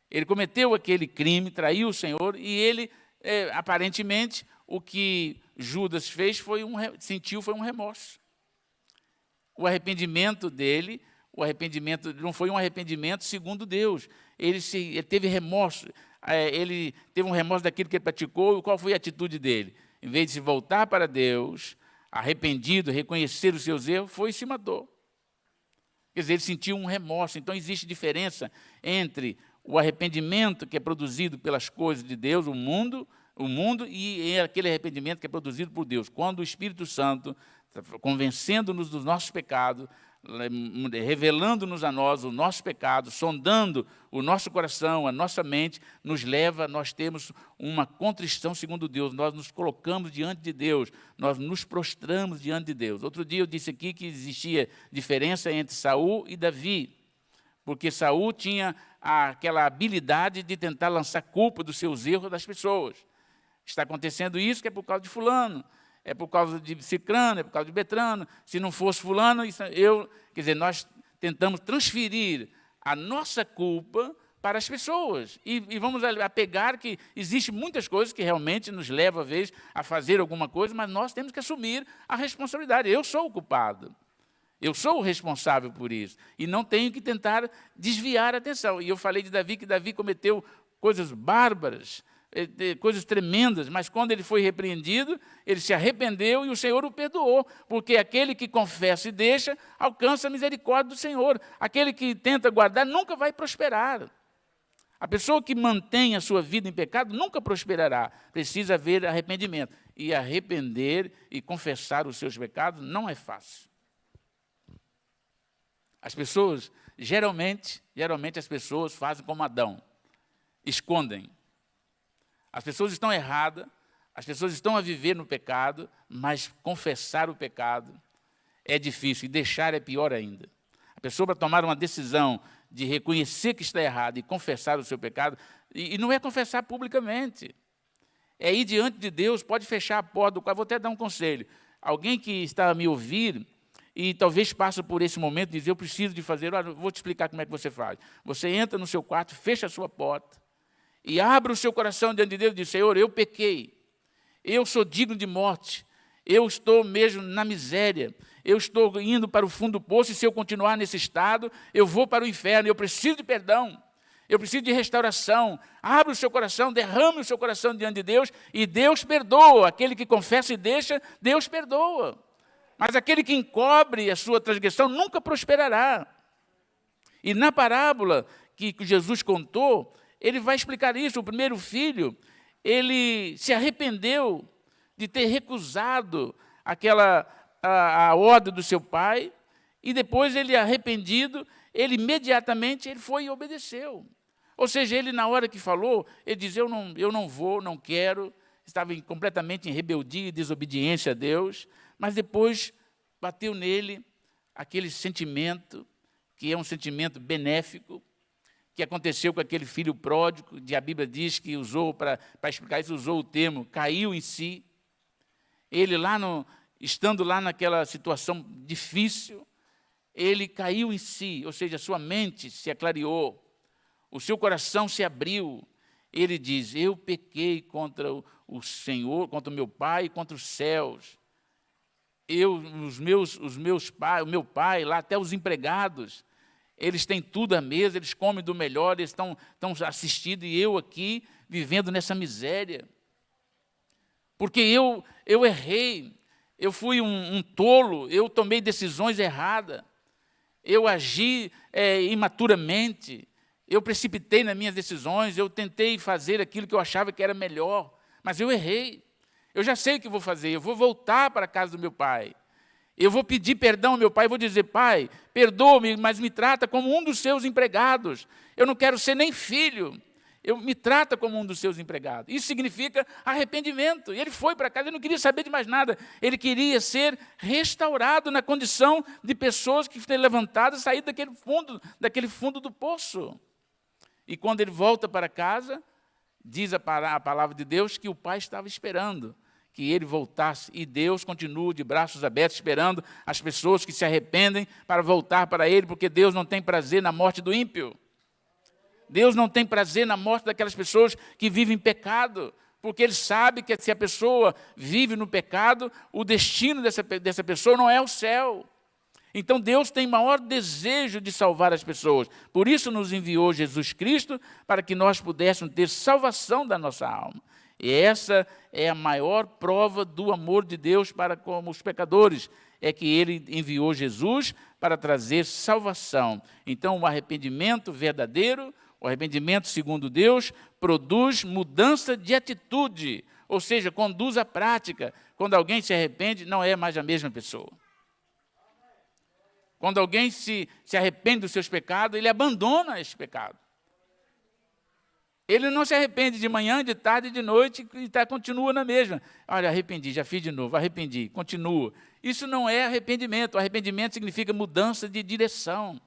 Speaker 1: ele cometeu aquele crime, traiu o Senhor, e ele, aparentemente, o que Judas fez sentiu foi um remorso. O arrependimento dele, não foi um arrependimento segundo Deus. Ele teve remorso, ele teve um remorso daquilo que ele praticou, e qual foi a atitude dele? Em vez de se voltar para Deus, arrependido, reconhecer os seus erros, foi e se matou. Quer dizer, ele sentiu um remorso. Então, existe diferença entre o arrependimento que é produzido pelas coisas de Deus, o mundo e aquele arrependimento que é produzido por Deus. Quando o Espírito Santo, convencendo-nos dos nossos pecados, revelando-nos a nós o nosso pecado, sondando o nosso coração, a nossa mente, nos leva, nós temos uma contrição segundo Deus, nós nos colocamos diante de Deus, nós nos prostramos diante de Deus. Outro dia eu disse aqui que existia diferença entre Saul e Davi, porque Saul tinha aquela habilidade de tentar lançar culpa dos seus erros das pessoas. Está acontecendo isso que é por causa de fulano, é por causa de Cicrano, é por causa de Betrano. Se não fosse fulano, quer dizer, nós tentamos transferir a nossa culpa para as pessoas. E vamos apegar que existem muitas coisas que realmente nos levam, às vezes, a fazer alguma coisa, mas nós temos que assumir a responsabilidade. Eu sou o culpado. Eu sou o responsável por isso. E não tenho que tentar desviar a atenção. E eu falei de Davi, que Davi cometeu coisas bárbaras, coisas tremendas, mas quando ele foi repreendido, ele se arrependeu e o Senhor o perdoou, porque aquele que confessa e deixa, alcança a misericórdia do Senhor. Aquele que tenta guardar nunca vai prosperar. A pessoa que mantém a sua vida em pecado nunca prosperará. Precisa haver arrependimento. E arrepender e confessar os seus pecados não é fácil. As pessoas, geralmente as pessoas fazem como Adão, escondem. As pessoas estão erradas, as pessoas estão a viver no pecado, mas confessar o pecado é difícil, e deixar é pior ainda. A pessoa, para tomar uma decisão de reconhecer que está errado e confessar o seu pecado, e não é confessar publicamente, é ir diante de Deus, pode fechar a porta do quarto. Vou até dar um conselho. Alguém que está a me ouvir e talvez passe por esse momento e diz, eu preciso de fazer, olha, vou te explicar como é que você faz. Você entra no seu quarto, fecha a sua porta, e abre o seu coração diante de Deus e diz, Senhor, eu pequei, eu sou digno de morte, Eu estou mesmo na miséria. Eu estou indo para o fundo do poço e se eu continuar nesse estado, eu vou para o inferno. Eu preciso de perdão. Eu preciso de restauração. Abra o seu coração, derrame o seu coração diante de Deus e Deus perdoa. Aquele que confessa e deixa, Deus perdoa. Mas aquele que encobre a sua transgressão nunca prosperará. E na parábola que Jesus contou, ele vai explicar isso. O primeiro filho, ele se arrependeu de ter recusado a ordem do seu pai, e depois ele, arrependido, ele imediatamente ele foi e obedeceu. Ou seja, ele na hora que falou, ele diz, eu não vou, não quero, estava completamente em rebeldia e desobediência a Deus, mas depois bateu nele aquele sentimento, que é um sentimento benéfico, que aconteceu com aquele filho pródigo, a Bíblia diz que usou, para explicar isso, usou o termo, caiu em si. Ele estando lá naquela situação difícil, ele caiu em si, ou seja, a sua mente se aclareou, o seu coração se abriu. Ele diz, eu pequei contra o Senhor, contra o meu pai e contra os céus. O meu pai, lá até os empregados, eles têm tudo à mesa, eles comem do melhor, eles estão assistidos, e eu aqui vivendo nessa miséria. Porque eu errei, eu fui um tolo, eu tomei decisões erradas, eu agi imaturamente, eu precipitei nas minhas decisões, eu tentei fazer aquilo que eu achava que era melhor, mas eu errei. Eu já sei o que vou fazer, eu vou voltar para a casa do meu pai. Eu vou pedir perdão ao meu pai, vou dizer, pai, perdoa-me, mas me trata como um dos seus empregados. Eu não quero ser nem filho. Me trata como um dos seus empregados. Isso significa arrependimento. E ele foi para casa, ele não queria saber de mais nada. Ele queria ser restaurado na condição de pessoas que foram levantadas e saíram daquele fundo do poço. E quando ele volta para casa, diz a palavra de Deus que o pai estava esperando que ele voltasse, e Deus continua de braços abertos, esperando as pessoas que se arrependem para voltar para ele, porque Deus não tem prazer na morte do ímpio. Deus não tem prazer na morte daquelas pessoas que vivem em pecado, porque Ele sabe que se a pessoa vive no pecado, o destino dessa pessoa não é o céu. Então Deus tem maior desejo de salvar as pessoas. Por isso nos enviou Jesus Cristo, para que nós pudéssemos ter salvação da nossa alma. E essa é a maior prova do amor de Deus para com os pecadores, é que Ele enviou Jesus para trazer salvação. Então o arrependimento verdadeiro, o arrependimento segundo Deus, produz mudança de atitude, ou seja, conduz à prática. Quando alguém se arrepende, não é mais a mesma pessoa. Quando alguém se arrepende dos seus pecados, ele abandona esse pecado. Ele não se arrepende de manhã, de tarde e de noite, e continua na mesma. Olha, arrependi, já fiz de novo, arrependi, continua. Isso não é arrependimento. Arrependimento significa mudança de direção.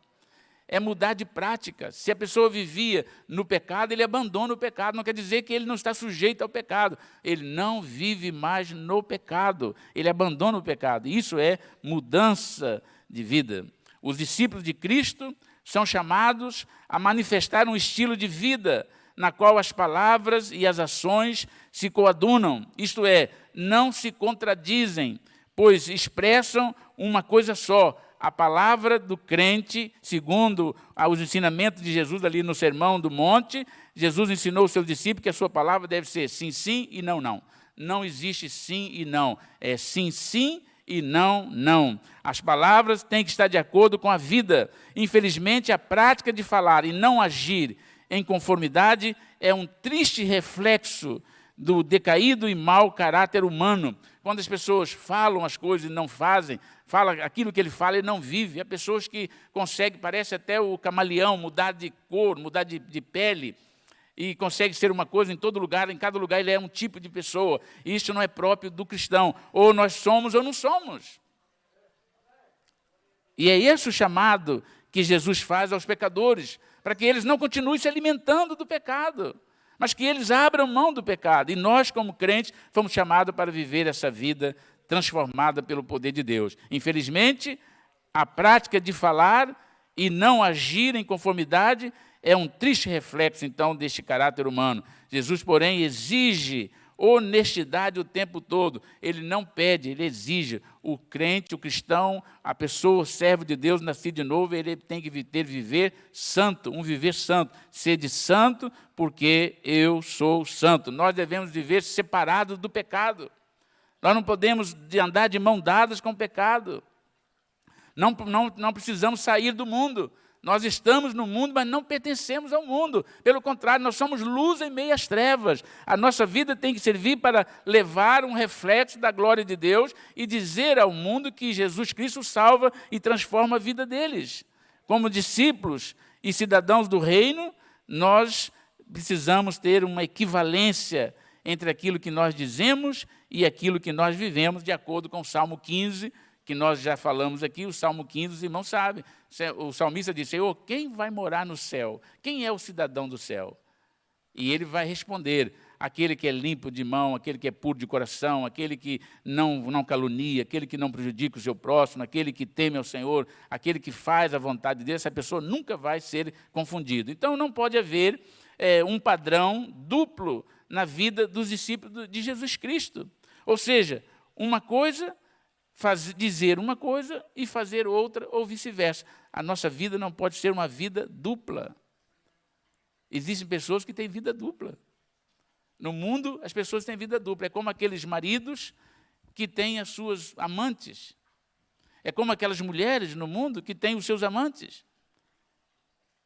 Speaker 1: É mudar de prática. Se a pessoa vivia no pecado, ele abandona o pecado. Não quer dizer que ele não está sujeito ao pecado. Ele não vive mais no pecado. Ele abandona o pecado. Isso é mudança de vida. Os discípulos de Cristo são chamados a manifestar um estilo de vida na qual as palavras e as ações se coadunam. Isto é, não se contradizem, pois expressam uma coisa só. A palavra do crente, segundo os ensinamentos de Jesus ali no Sermão do Monte, Jesus ensinou aos seus discípulos que a sua palavra deve ser sim, sim e não, não. Não existe sim e não. É sim, sim e não, não. As palavras têm que estar de acordo com a vida. Infelizmente, a prática de falar e não agir em conformidade é um triste reflexo do decaído e mau caráter humano. Quando as pessoas falam as coisas e não fazem, fala aquilo que ele fala e não vive. Há pessoas que conseguem, parece até o camaleão, mudar de cor, mudar de pele, e consegue ser uma coisa em todo lugar, em cada lugar ele é um tipo de pessoa. E isso não é próprio do cristão. Ou nós somos ou não somos. E é esse o chamado que Jesus faz aos pecadores, para que eles não continuem se alimentando do pecado, mas que eles abram mão do pecado. E nós, como crentes, fomos chamados para viver essa vida transformada pelo poder de Deus. Infelizmente, a prática de falar e não agir em conformidade é um triste reflexo, então, deste caráter humano. Jesus, porém, exige honestidade o tempo todo. Ele não pede, ele exige. O crente, o cristão, a pessoa, o servo de Deus, nascido de novo, ele tem que viver santo, um viver santo. Sede santo, porque eu sou santo. Nós devemos viver separados do pecado. Nós não podemos andar de mão dadas com o pecado. Não precisamos sair do mundo. Nós estamos no mundo, mas não pertencemos ao mundo. Pelo contrário, nós somos luz em meio às trevas. A nossa vida tem que servir para levar um reflexo da glória de Deus e dizer ao mundo que Jesus Cristo salva e transforma a vida deles. Como discípulos e cidadãos do reino, nós precisamos ter uma equivalência entre aquilo que nós dizemos e aquilo que nós vivemos, de acordo com o Salmo 15, que nós já falamos aqui. O Salmo 15, os irmãos sabem. O salmista diz: Senhor, quem vai morar no céu? Quem é o cidadão do céu? E ele vai responder: aquele que é limpo de mão, aquele que é puro de coração, aquele que não calunia, aquele que não prejudica o seu próximo, aquele que teme ao Senhor, aquele que faz a vontade de Deus. Essa pessoa nunca vai ser confundida. Então, não pode haver um padrão duplo na vida dos discípulos de Jesus Cristo. Ou seja, uma coisa, dizer uma coisa e fazer outra, ou vice-versa. A nossa vida não pode ser uma vida dupla. Existem pessoas que têm vida dupla. No mundo, as pessoas têm vida dupla. É como aqueles maridos que têm as suas amantes. É como aquelas mulheres no mundo que têm os seus amantes.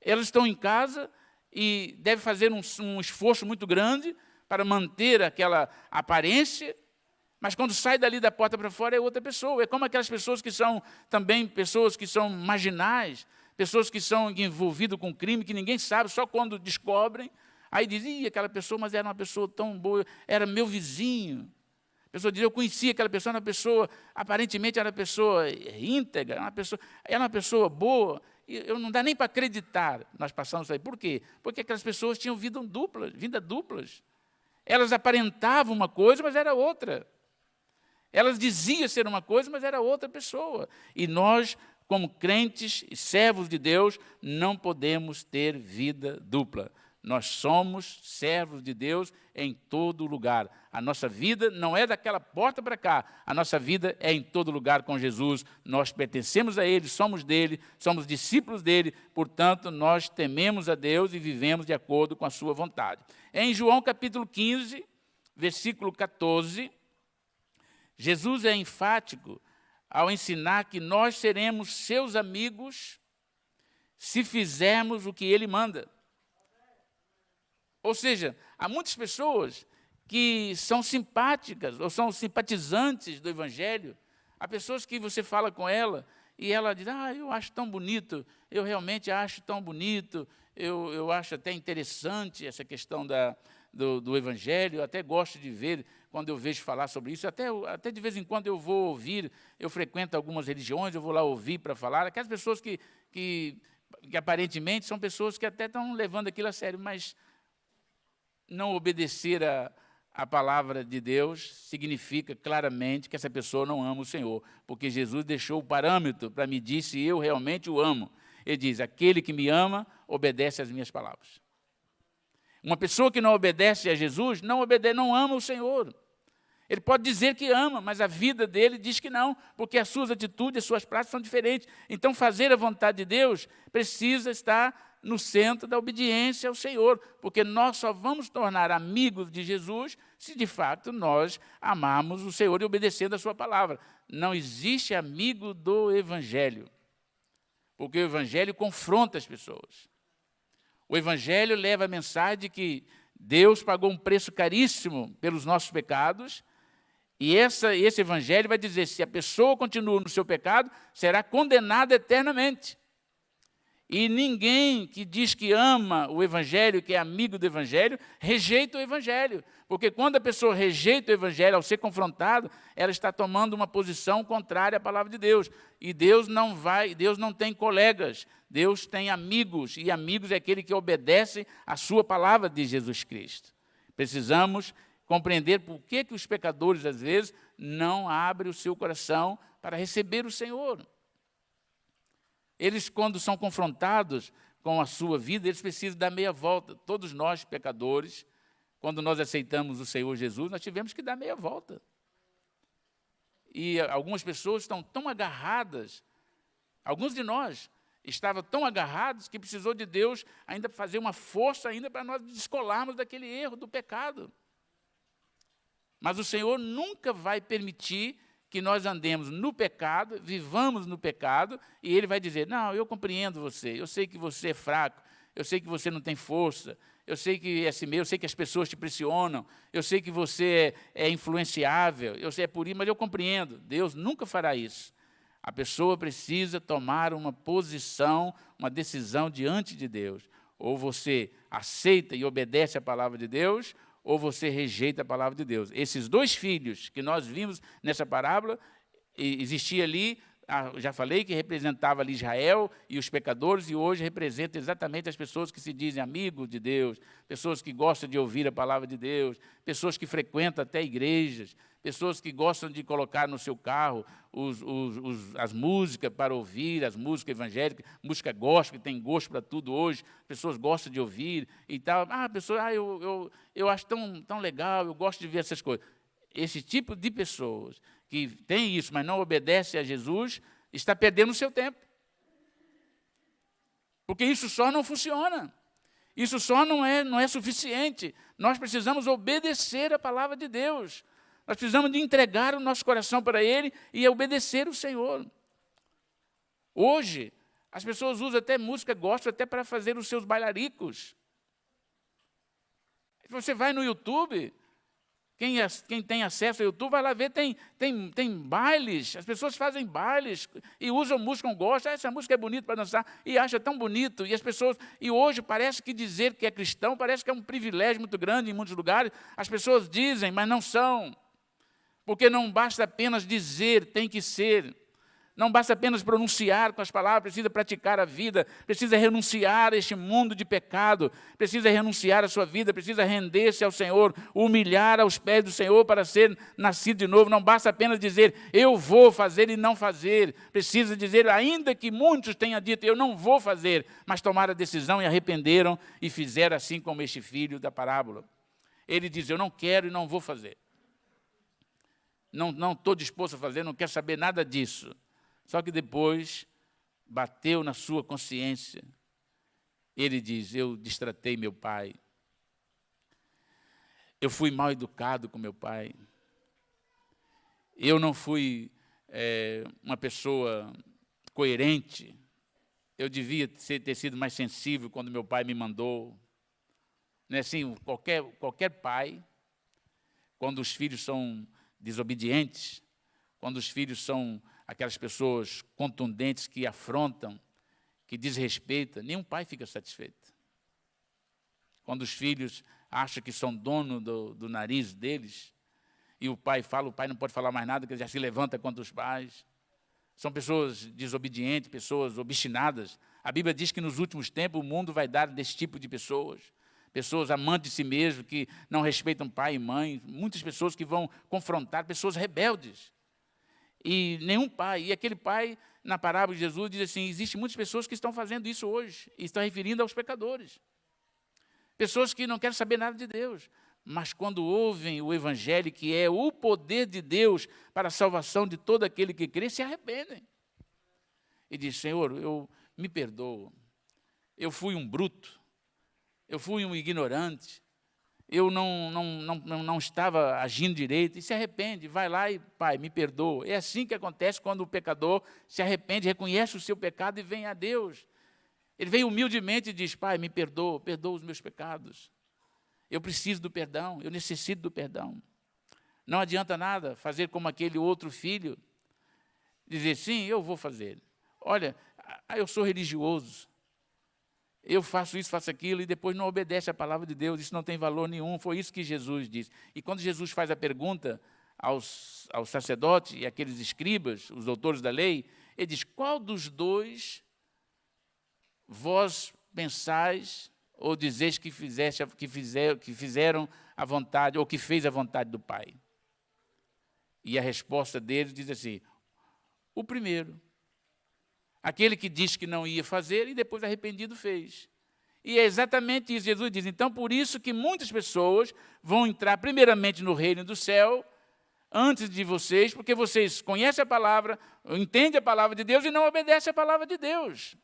Speaker 1: Elas estão em casa e devem fazer um esforço muito grande para manter aquela aparência, mas quando sai dali da porta para fora é outra pessoa. É como aquelas pessoas que são também pessoas que são marginais, pessoas que são envolvidas com crime, que ninguém sabe, só quando descobrem. Aí dizem: aquela pessoa, mas era uma pessoa tão boa, era meu vizinho. A pessoa diz: eu conhecia aquela pessoa, era uma pessoa, aparentemente era uma pessoa íntegra, era uma pessoa boa. E não dá nem para acreditar. Nós passamos aí. Por quê? Porque aquelas pessoas tinham vidas duplas. Elas aparentavam uma coisa, mas era outra. Elas diziam ser uma coisa, mas era outra pessoa. E nós, como crentes e servos de Deus, não podemos ter vida dupla. Nós somos servos de Deus em todo lugar. A nossa vida não é daquela porta para cá. A nossa vida é em todo lugar com Jesus. Nós pertencemos a Ele, somos dele, somos discípulos dele. Portanto, nós tememos a Deus e vivemos de acordo com a sua vontade. Em João capítulo 15, versículo 14, Jesus é enfático ao ensinar que nós seremos seus amigos se fizermos o que Ele manda. Ou seja, há muitas pessoas que são simpáticas ou são simpatizantes do Evangelho. Há pessoas que você fala com ela e ela diz: eu acho tão bonito, eu realmente acho tão bonito, eu acho até interessante essa questão do Evangelho, eu até gosto de ver, quando eu vejo falar sobre isso, até de vez em quando eu vou ouvir, eu frequento algumas religiões, eu vou lá ouvir para falar. Aquelas pessoas que aparentemente são pessoas que até estão levando aquilo a sério, mas não obedecer a palavra de Deus significa claramente que essa pessoa não ama o Senhor, porque Jesus deixou o parâmetro para medir se eu realmente o amo. Ele diz: aquele que me ama, obedece às minhas palavras. Uma pessoa que não obedece a Jesus, não ama o Senhor. Ele pode dizer que ama, mas a vida dele diz que não, porque as suas atitudes, as suas práticas são diferentes. Então, fazer a vontade de Deus precisa estar no centro da obediência ao Senhor, porque nós só vamos tornar amigos de Jesus se, de fato, nós amarmos o Senhor e obedecendo a sua palavra. Não existe amigo do Evangelho, porque o Evangelho confronta as pessoas. O Evangelho leva a mensagem de que Deus pagou um preço caríssimo pelos nossos pecados, e esse Evangelho vai dizer: se a pessoa continua no seu pecado, será condenada eternamente. E ninguém que diz que ama o Evangelho, que é amigo do Evangelho, rejeita o Evangelho. Porque quando a pessoa rejeita o Evangelho, ao ser confrontada, ela está tomando uma posição contrária à palavra de Deus. E Deus não tem colegas, Deus tem amigos, e amigos é aquele que obedece à sua palavra de Jesus Cristo. Precisamos compreender por que os pecadores, às vezes, não abrem o seu coração para receber o Senhor. Eles, quando são confrontados com a sua vida, eles precisam dar meia volta. Todos nós, pecadores, quando nós aceitamos o Senhor Jesus, nós tivemos que dar meia volta. E algumas pessoas estão tão agarradas, alguns de nós estavam tão agarrados que precisou de Deus ainda fazer uma força ainda para nós descolarmos daquele erro, do pecado. Mas o Senhor nunca vai permitir que nós andemos no pecado, vivamos no pecado, e Ele vai dizer, não, eu compreendo você, eu sei que você é fraco, eu sei que você não tem força, eu sei que é assim mesmo, eu sei que as pessoas te pressionam, eu sei que você é influenciável, eu sei é por isso, mas eu compreendo. Deus nunca fará isso. A pessoa precisa tomar uma posição, uma decisão diante de Deus. Ou você aceita e obedece a palavra de Deus, ou você rejeita a palavra de Deus. Esses dois filhos que nós vimos nessa parábola, existia ali, já falei que representava ali Israel e os pecadores, e hoje representa exatamente as pessoas que se dizem amigos de Deus, pessoas que gostam de ouvir a palavra de Deus, pessoas que frequentam até igrejas, pessoas que gostam de colocar no seu carro as músicas para ouvir, as músicas evangélicas, música gospel, que tem gosto para tudo hoje, pessoas gostam de ouvir e tal. Eu acho tão legal, eu gosto de ver essas coisas. Esse tipo de pessoas que tem isso, mas não obedece a Jesus, está perdendo o seu tempo. Porque isso só não funciona. Isso só não é suficiente. Nós precisamos obedecer a palavra de Deus. Nós precisamos de entregar o nosso coração para Ele e obedecer o Senhor. Hoje, as pessoas usam até música gospel até para fazer os seus bailaricos. Você vai no YouTube, quem tem acesso ao YouTube, vai lá ver, tem bailes, as pessoas fazem bailes e usam música, gostam, essa música é bonita para dançar, e acha tão bonito, e hoje parece que dizer que é cristão, parece que é um privilégio muito grande em muitos lugares, as pessoas dizem, mas não são, porque não basta apenas dizer, tem que ser. Não basta apenas pronunciar com as palavras, precisa praticar a vida, precisa renunciar a este mundo de pecado, precisa renunciar a sua vida, precisa render-se ao Senhor, humilhar aos pés do Senhor para ser nascido de novo. Não basta apenas dizer, eu vou fazer e não fazer. Precisa dizer, ainda que muitos tenham dito, eu não vou fazer, mas tomaram a decisão e arrependeram e fizeram assim como este filho da parábola. Ele diz, eu não quero e não vou fazer. Não estou disposto a fazer, não quero saber nada disso. Só que depois bateu na sua consciência. Ele diz, eu destratei meu pai. Eu fui mal educado com meu pai. Eu não fui uma pessoa coerente. Eu devia ter sido mais sensível quando meu pai me mandou. Não é assim, qualquer pai, quando os filhos são desobedientes, quando os filhos são aquelas pessoas contundentes que afrontam, que desrespeitam, nenhum pai fica satisfeito. Quando os filhos acham que são dono do nariz deles, e o pai fala, o pai não pode falar mais nada, que ele já se levanta contra os pais. São pessoas desobedientes, pessoas obstinadas. A Bíblia diz que nos últimos tempos o mundo vai dar desse tipo de pessoas. Pessoas amantes de si mesmo, que não respeitam pai e mãe. Muitas pessoas que vão confrontar, pessoas rebeldes. E nenhum pai, e aquele pai, na parábola de Jesus, diz assim, existem muitas pessoas que estão fazendo isso hoje, e estão referindo aos pecadores. Pessoas que não querem saber nada de Deus, mas quando ouvem o Evangelho, que é o poder de Deus para a salvação de todo aquele que crê, se arrependem. E diz, Senhor, eu me perdoo, eu fui um bruto, eu fui um ignorante, eu não estava agindo direito, e se arrepende, vai lá e, Pai, me perdoa. É assim que acontece quando o pecador se arrepende, reconhece o seu pecado e vem a Deus. Ele vem humildemente e diz, Pai, me perdoa os meus pecados. Eu preciso do perdão, eu necessito do perdão. Não adianta nada fazer como aquele outro filho, dizer, sim, eu vou fazer. Olha, eu sou religioso. Eu faço isso, faço aquilo, e depois não obedece à palavra de Deus, isso não tem valor nenhum, foi isso que Jesus disse. E quando Jesus faz a pergunta aos sacerdotes e aqueles escribas, os doutores da lei, ele diz, qual dos dois vós pensais ou dizeis que fizeram a vontade, ou que fez a vontade do Pai? E a resposta deles diz assim, o primeiro. Aquele que disse que não ia fazer e depois arrependido fez. E é exatamente isso. Jesus diz, então, por isso que muitas pessoas vão entrar primeiramente no reino do céu, antes de vocês, porque vocês conhecem a palavra, entendem a palavra de Deus e não obedecem a palavra de Deus.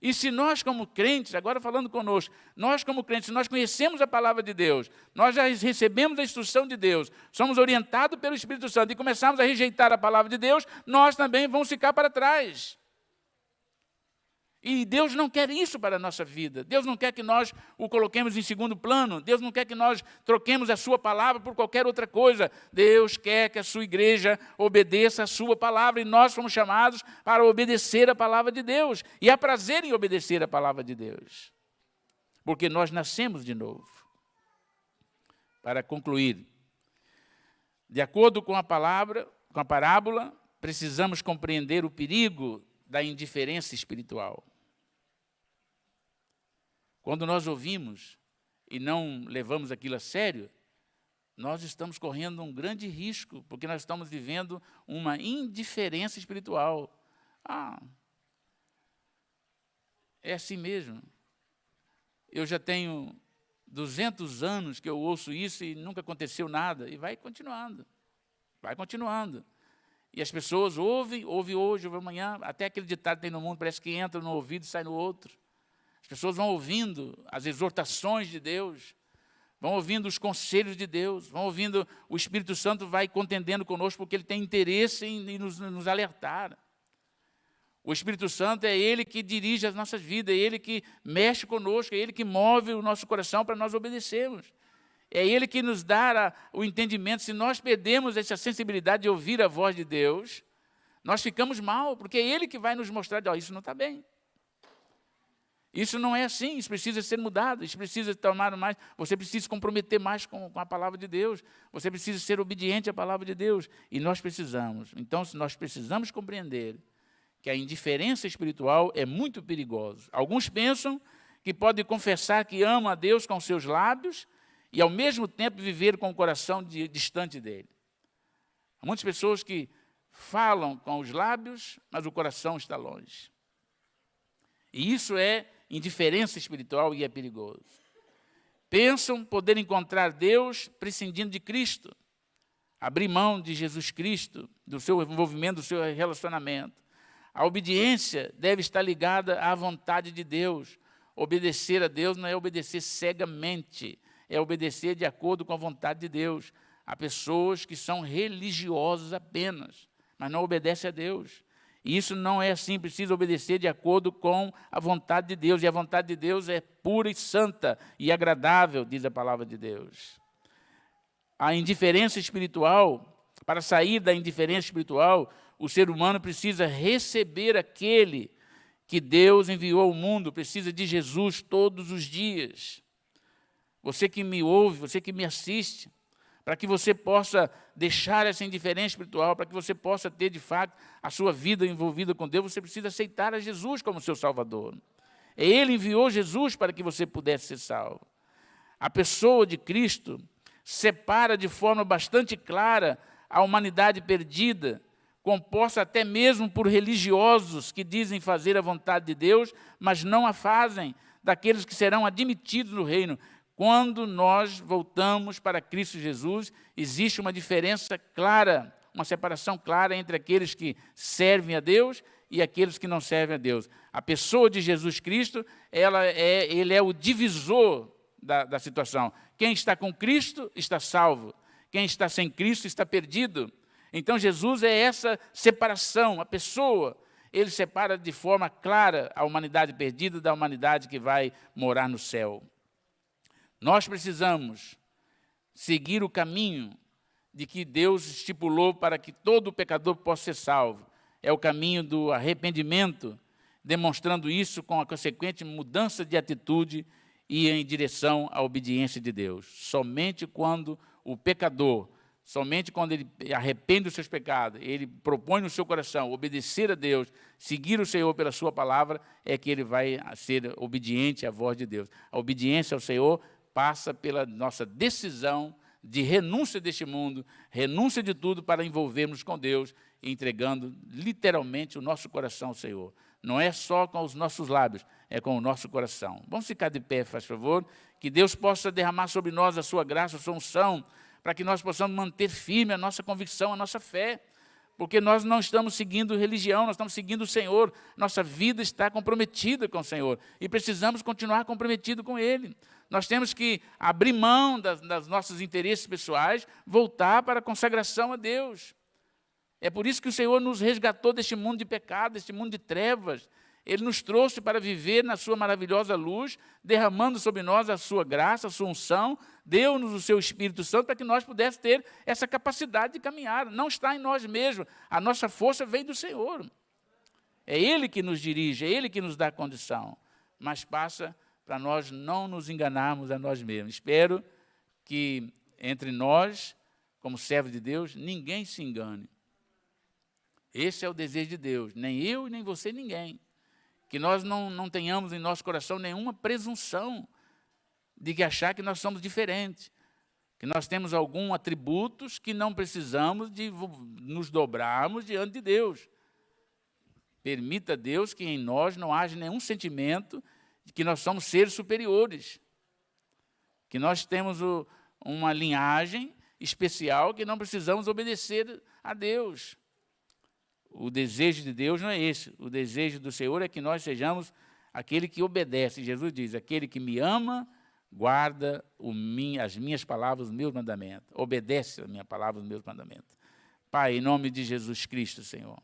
Speaker 1: E se nós como crentes, agora falando conosco, nós como crentes, se nós conhecemos a palavra de Deus, nós já recebemos a instrução de Deus, somos orientados pelo Espírito Santo e começamos a rejeitar a palavra de Deus, nós também vamos ficar para trás. E Deus não quer isso para a nossa vida. Deus não quer que nós o coloquemos em segundo plano. Deus não quer que nós troquemos a sua palavra por qualquer outra coisa. Deus quer que a sua igreja obedeça a sua palavra. E nós fomos chamados para obedecer a palavra de Deus. E há prazer em obedecer a palavra de Deus. Porque nós nascemos de novo. Para concluir, de acordo com a parábola, precisamos compreender o perigo da indiferença espiritual. Quando nós ouvimos e não levamos aquilo a sério, nós estamos correndo um grande risco, porque nós estamos vivendo uma indiferença espiritual. É assim mesmo. Eu já tenho 200 anos que eu ouço isso e nunca aconteceu nada, e vai continuando. Vai continuando. E as pessoas ouvem hoje, ouvem amanhã, até aquele ditado que tem no mundo, parece que entra no ouvido e sai no outro. As pessoas vão ouvindo as exortações de Deus, vão ouvindo os conselhos de Deus, vão ouvindo, o Espírito Santo vai contendendo conosco, porque ele tem interesse em nos alertar. O Espírito Santo é ele que dirige as nossas vidas, é ele que mexe conosco, é ele que move o nosso coração para nós obedecermos. É ele que nos dá o entendimento. Se nós perdemos essa sensibilidade de ouvir a voz de Deus, nós ficamos mal, porque é ele que vai nos mostrar, isso não está bem. Isso não é assim, isso precisa ser mudado, isso precisa tomar mais, você precisa se comprometer mais com a palavra de Deus, você precisa ser obediente à palavra de Deus, e nós precisamos. Então, nós precisamos compreender que a indiferença espiritual é muito perigosa. Alguns pensam que podem confessar que amam a Deus com seus lábios e, ao mesmo tempo, viver com o coração distante dele. Há muitas pessoas que falam com os lábios, mas o coração está longe. E isso é indiferença espiritual e é perigoso. Pensam poder encontrar Deus prescindindo de Cristo, abrir mão de Jesus Cristo, do seu envolvimento, do seu relacionamento. A obediência deve estar ligada à vontade de Deus. Obedecer a Deus não é obedecer cegamente, é obedecer de acordo com a vontade de Deus. Há pessoas que são religiosas apenas, mas não obedecem a Deus. E isso não é assim, precisa obedecer de acordo com a vontade de Deus. E a vontade de Deus é pura e santa e agradável, diz a palavra de Deus. A indiferença espiritual, para sair da indiferença espiritual, o ser humano precisa receber aquele que Deus enviou ao mundo, precisa de Jesus todos os dias. Você que me ouve, você que me assiste, para que você possa deixar essa indiferença espiritual, para que você possa ter, de fato, a sua vida envolvida com Deus, você precisa aceitar a Jesus como seu Salvador. Ele enviou Jesus para que você pudesse ser salvo. A pessoa de Cristo separa de forma bastante clara a humanidade perdida, composta até mesmo por religiosos que dizem fazer a vontade de Deus, mas não a fazem, daqueles que serão admitidos no reino. Quando nós voltamos para Cristo Jesus, existe uma diferença clara, uma separação clara entre aqueles que servem a Deus e aqueles que não servem a Deus. A pessoa de Jesus Cristo, ele é o divisor da situação. Quem está com Cristo está salvo. Quem está sem Cristo está perdido. Então, Jesus é essa separação, a pessoa. Ele separa de forma clara a humanidade perdida da humanidade que vai morar no céu. Nós precisamos seguir o caminho de que Deus estipulou para que todo pecador possa ser salvo. É o caminho do arrependimento, demonstrando isso com a consequente mudança de atitude e em direção à obediência de Deus. Somente quando o pecador, somente quando ele arrepende dos seus pecados, ele propõe no seu coração obedecer a Deus, seguir o Senhor pela sua palavra, é que ele vai ser obediente à voz de Deus. A obediência ao Senhor passa pela nossa decisão de renúncia deste mundo, renúncia de tudo para envolvermos com Deus, entregando literalmente o nosso coração ao Senhor. Não é só com os nossos lábios, é com o nosso coração. Vamos ficar de pé, faz favor. Que Deus possa derramar sobre nós a sua graça, a sua unção, para que nós possamos manter firme a nossa convicção, a nossa fé. Porque nós não estamos seguindo religião, nós estamos seguindo o Senhor. Nossa vida está comprometida com o Senhor e precisamos continuar comprometidos com Ele. Nós temos que abrir mão das nossos interesses pessoais, voltar para a consagração a Deus. É por isso que o Senhor nos resgatou deste mundo de pecado, deste mundo de trevas. Ele nos trouxe para viver na sua maravilhosa luz, derramando sobre nós a sua graça, a sua unção, deu-nos o seu Espírito Santo para que nós pudéssemos ter essa capacidade de caminhar. Não está em nós mesmos, a nossa força vem do Senhor. É Ele que nos dirige, é Ele que nos dá condição. Mas passa para nós não nos enganarmos a nós mesmos. Espero que entre nós, como servos de Deus, ninguém se engane. Esse é o desejo de Deus, nem eu, nem você, ninguém. Que nós não tenhamos em nosso coração nenhuma presunção de que achar que nós somos diferentes, que nós temos alguns atributos que não precisamos de nos dobrarmos diante de Deus. Permita a Deus que em nós não haja nenhum sentimento de que nós somos seres superiores, que nós temos uma linhagem especial que não precisamos obedecer a Deus. O desejo de Deus não é esse. O desejo do Senhor é que nós sejamos aquele que obedece. Jesus diz, aquele que me ama, guarda as minhas palavras, os meus mandamentos. Obedece a minha palavra, os meus mandamentos. Pai, em nome de Jesus Cristo, Senhor,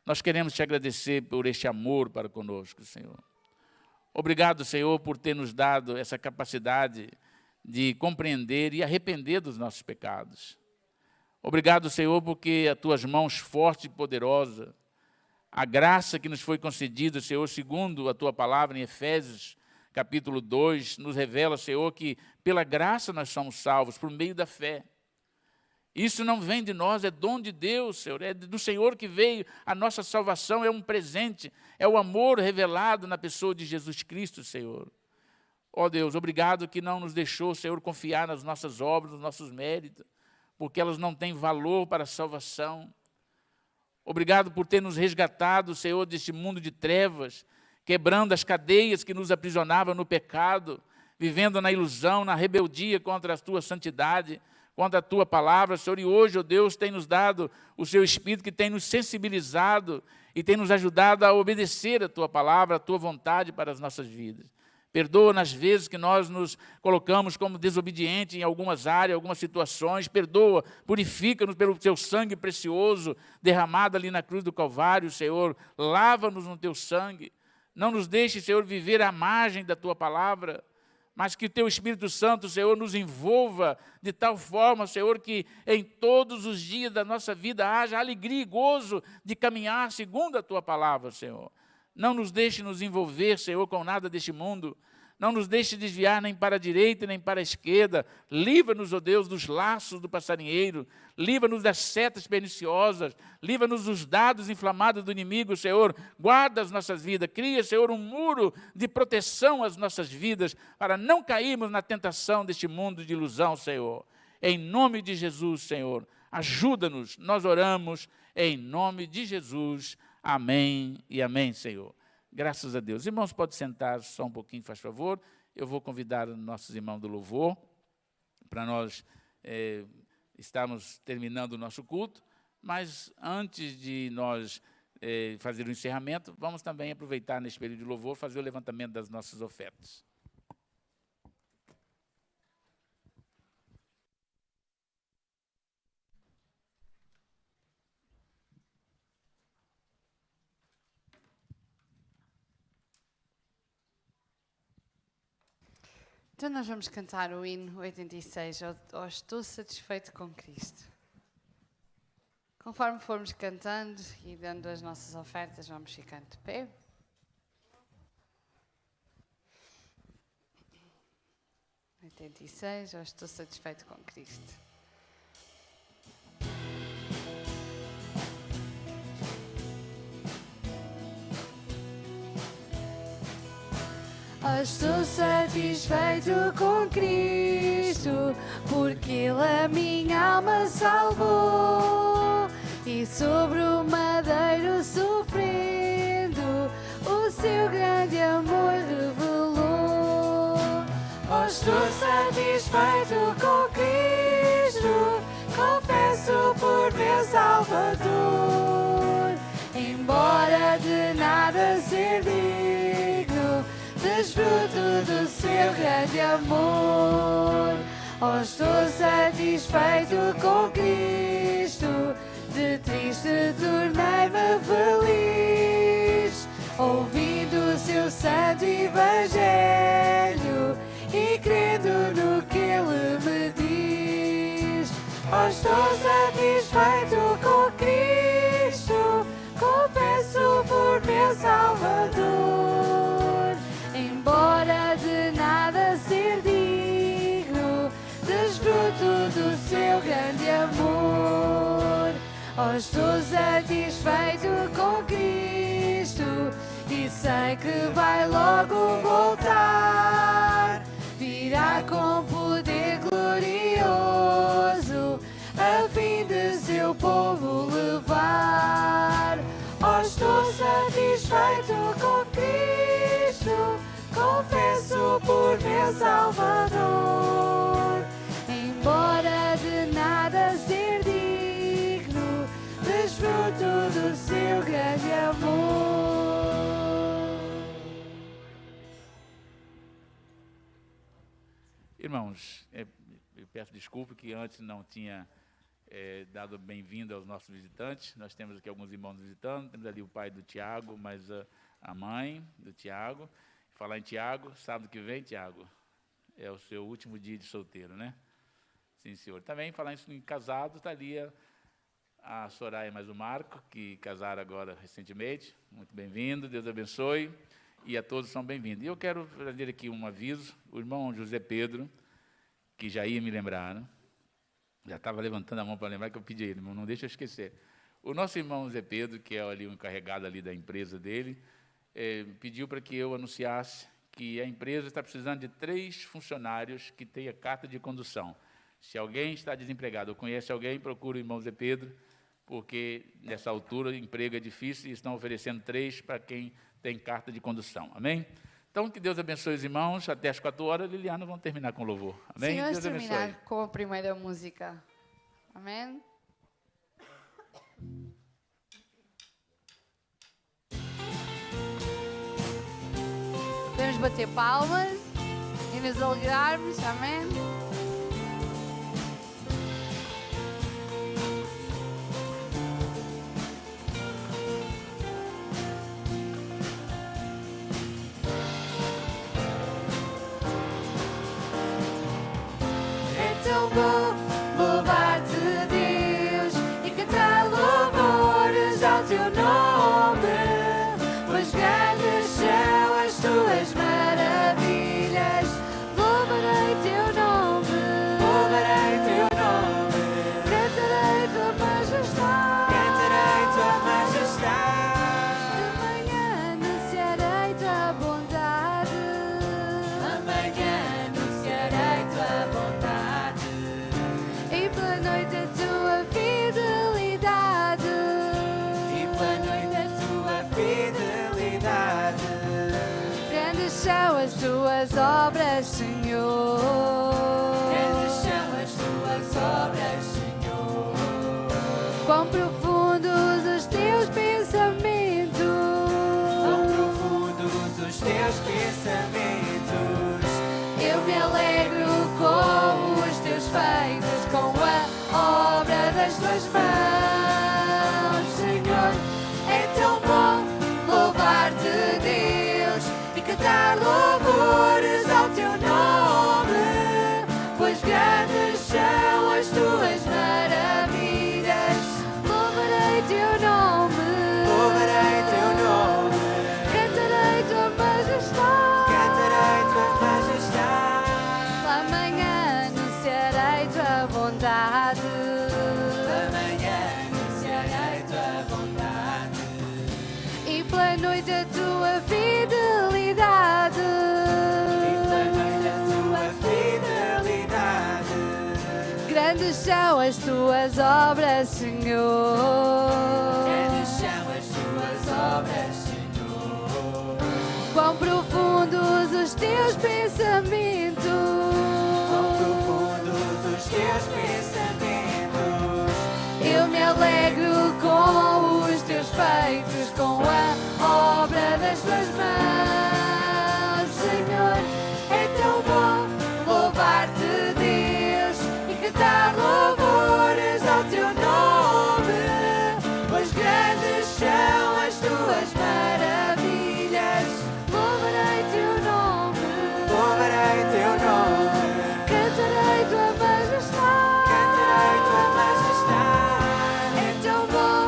Speaker 1: nós queremos te agradecer por este amor para conosco, Senhor. Obrigado, Senhor, por ter nos dado essa capacidade de compreender e arrepender dos nossos pecados. Obrigado, Senhor, porque as tuas mãos fortes e poderosas, a graça que nos foi concedida, Senhor, segundo a tua palavra em Efésios, capítulo 2, nos revela, Senhor, que pela graça nós somos salvos, por meio da fé. Isso não vem de nós, é dom de Deus, Senhor, é do Senhor que veio. A nossa salvação é um presente, é o amor revelado na pessoa de Jesus Cristo, Senhor. Ó Deus, obrigado que não nos deixou, Senhor, confiar nas nossas obras, nos nossos méritos, porque elas não têm valor para a salvação. Obrigado por ter nos resgatado, Senhor, deste mundo de trevas, quebrando as cadeias que nos aprisionavam no pecado, vivendo na ilusão, na rebeldia contra a tua santidade, contra a tua palavra, Senhor. E hoje, ó Deus, tem nos dado o seu Espírito que tem nos sensibilizado e tem nos ajudado a obedecer a tua palavra, a tua vontade para as nossas vidas. Perdoa nas vezes que nós nos colocamos como desobedientes em algumas áreas, algumas situações. Perdoa, purifica-nos pelo teu sangue precioso derramado ali na cruz do Calvário, Senhor. Lava-nos no teu sangue. Não nos deixe, Senhor, viver à margem da tua palavra, mas que o teu Espírito Santo, Senhor, nos envolva de tal forma, Senhor, que em todos os dias da nossa vida haja alegria e gozo de caminhar segundo a tua palavra, Senhor. Não nos deixe nos envolver, Senhor, com nada deste mundo. Não nos deixe desviar nem para a direita nem para a esquerda. Livra-nos, ó Deus, dos laços do passarinheiro. Livra-nos das setas perniciosas. Livra-nos dos dados inflamados do inimigo, Senhor. Guarda as nossas vidas. Cria, Senhor, um muro de proteção às nossas vidas para não cairmos na tentação deste mundo de ilusão, Senhor. Em nome de Jesus, Senhor, ajuda-nos. Nós oramos em nome de Jesus. Amém e amém, Senhor. Graças a Deus. Irmãos, pode sentar só um pouquinho, faz favor. Eu vou convidar nossos irmãos do louvor para nós estarmos terminando o nosso culto. Mas antes de nós fazer o encerramento, vamos também aproveitar nesse período de louvor, fazer o levantamento das nossas ofertas.
Speaker 2: Então nós vamos cantar o hino 86, ou Estou Satisfeito com Cristo. Conforme formos cantando e dando as nossas ofertas, vamos ficando de pé. Ou Estou Satisfeito com Cristo.
Speaker 4: Estou satisfeito com Cristo, porque Ele a minha alma salvou e sobre o madeiro sofreu. seu grande amor revelou. Oh, estou satisfeito com Cristo, confesso por meu Salvador. Embora de nada ser digno, desfruto do seu grande amor. Oh, estou satisfeito com Cristo, de triste tornei-me feliz, ouvindo o seu santo evangelho e crendo no que ele me diz. Oh, estou satisfeito com Cristo, confesso por meu Salvador. Embora de nada ser digno, desfruto do seu grande amor. Oh, estou satisfeito com Cristo e sei que vai logo voltar. Virá com poder glorioso, a fim de seu povo levar. Oh, estou satisfeito com Cristo, confesso por meu Salvador. Embora de nada ser digno, desfruto do seu grande amor.
Speaker 1: Irmãos, eu peço desculpa que antes não tinha dado bem-vindo aos nossos visitantes. Nós temos aqui alguns irmãos visitando, temos ali o pai do Tiago, mas a mãe do Tiago. Falar em Tiago, sábado que vem, Tiago, é o seu último dia de solteiro, né? Sim, senhor. Também, falar isso em casado, está ali a Soraya mais o Marco, que casaram agora recentemente. Muito bem-vindo, Deus abençoe, e a todos são bem-vindos. E eu quero fazer aqui um aviso, o irmão José Pedro, que já ia me lembrar, né? Já estava levantando a mão para lembrar que eu pedi a ele, irmão, não deixa eu esquecer. O nosso irmão José Pedro, que é ali o encarregado ali da empresa dele, pediu para que eu anunciasse que a empresa está precisando de 3 funcionários que tenham carta de condução. Se alguém está desempregado ou conhece alguém, procura o irmão Zé Pedro, porque nessa altura emprego é difícil e estão oferecendo 3 para quem tem carta de condução. Amém? Então, que Deus abençoe os irmãos. Até as 4 horas, Liliana, vamos terminar com louvor. Amém?
Speaker 2: Sim, vamos
Speaker 1: Deus abençoe.
Speaker 2: terminar com a primeira música. Amém? Podemos bater palmas e nos alegrarmos. Amém?
Speaker 4: É tão bom louvar-te, Deus, e cantar louvores ao teu nome, pois grandes são as tuas maravilhas. Louvarei teu nome, cantarei tua majestade, de manhã anunciarei tua bondade, e pela noite a tua fidelidade, grandes são as tuas obras, Senhor. Quão profundos os teus pensamentos, eu me alegro com os teus feitos, com a obra das tuas mãos, Senhor. É tão bom louvar-te, Deus, e cantar louvores ao teu nome, pois grandes são as tuas maravilhas. Louvarei teu nome, cantarei tua majestade, pela manhã anunciarei tua bondade, e pela noite a tua fidelidade, grandes são as tuas obras, Senhor. Quão profundos os teus pensamentos.
Speaker 3: Quão profundos os teus pensamentos.
Speaker 4: Eu me alegro com os teus feitos, com a obra das tuas mãos. Senhor, é tão bom louvar-te, Deus, e cantar louvores ao teu nome, pois grandes são as tuas maravilhas. Louvarei teu nome,
Speaker 3: Louvarei teu nome.
Speaker 4: cantarei tua majestade.
Speaker 3: Cantarei tua majestade.
Speaker 4: É tão bom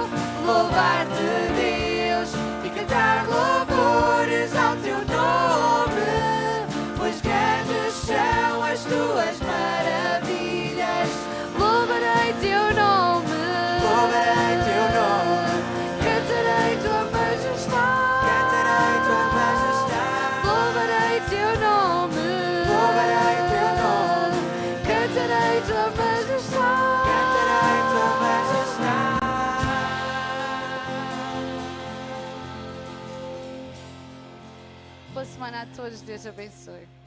Speaker 4: louvar-te, Deus, e cantar louvores ao teu nome, pois grandes são as tuas maravilhas. Louvarei teu nome,
Speaker 3: Louvarei teu nome.
Speaker 4: cantarei tua majestade.
Speaker 3: Cantarei tua majestade.
Speaker 4: Louvarei teu nome,
Speaker 3: Louvarei teu nome.
Speaker 4: cantarei tua majestade.
Speaker 3: Cantarei tua majestade.
Speaker 2: Boa semana a todos, Deus abençoe.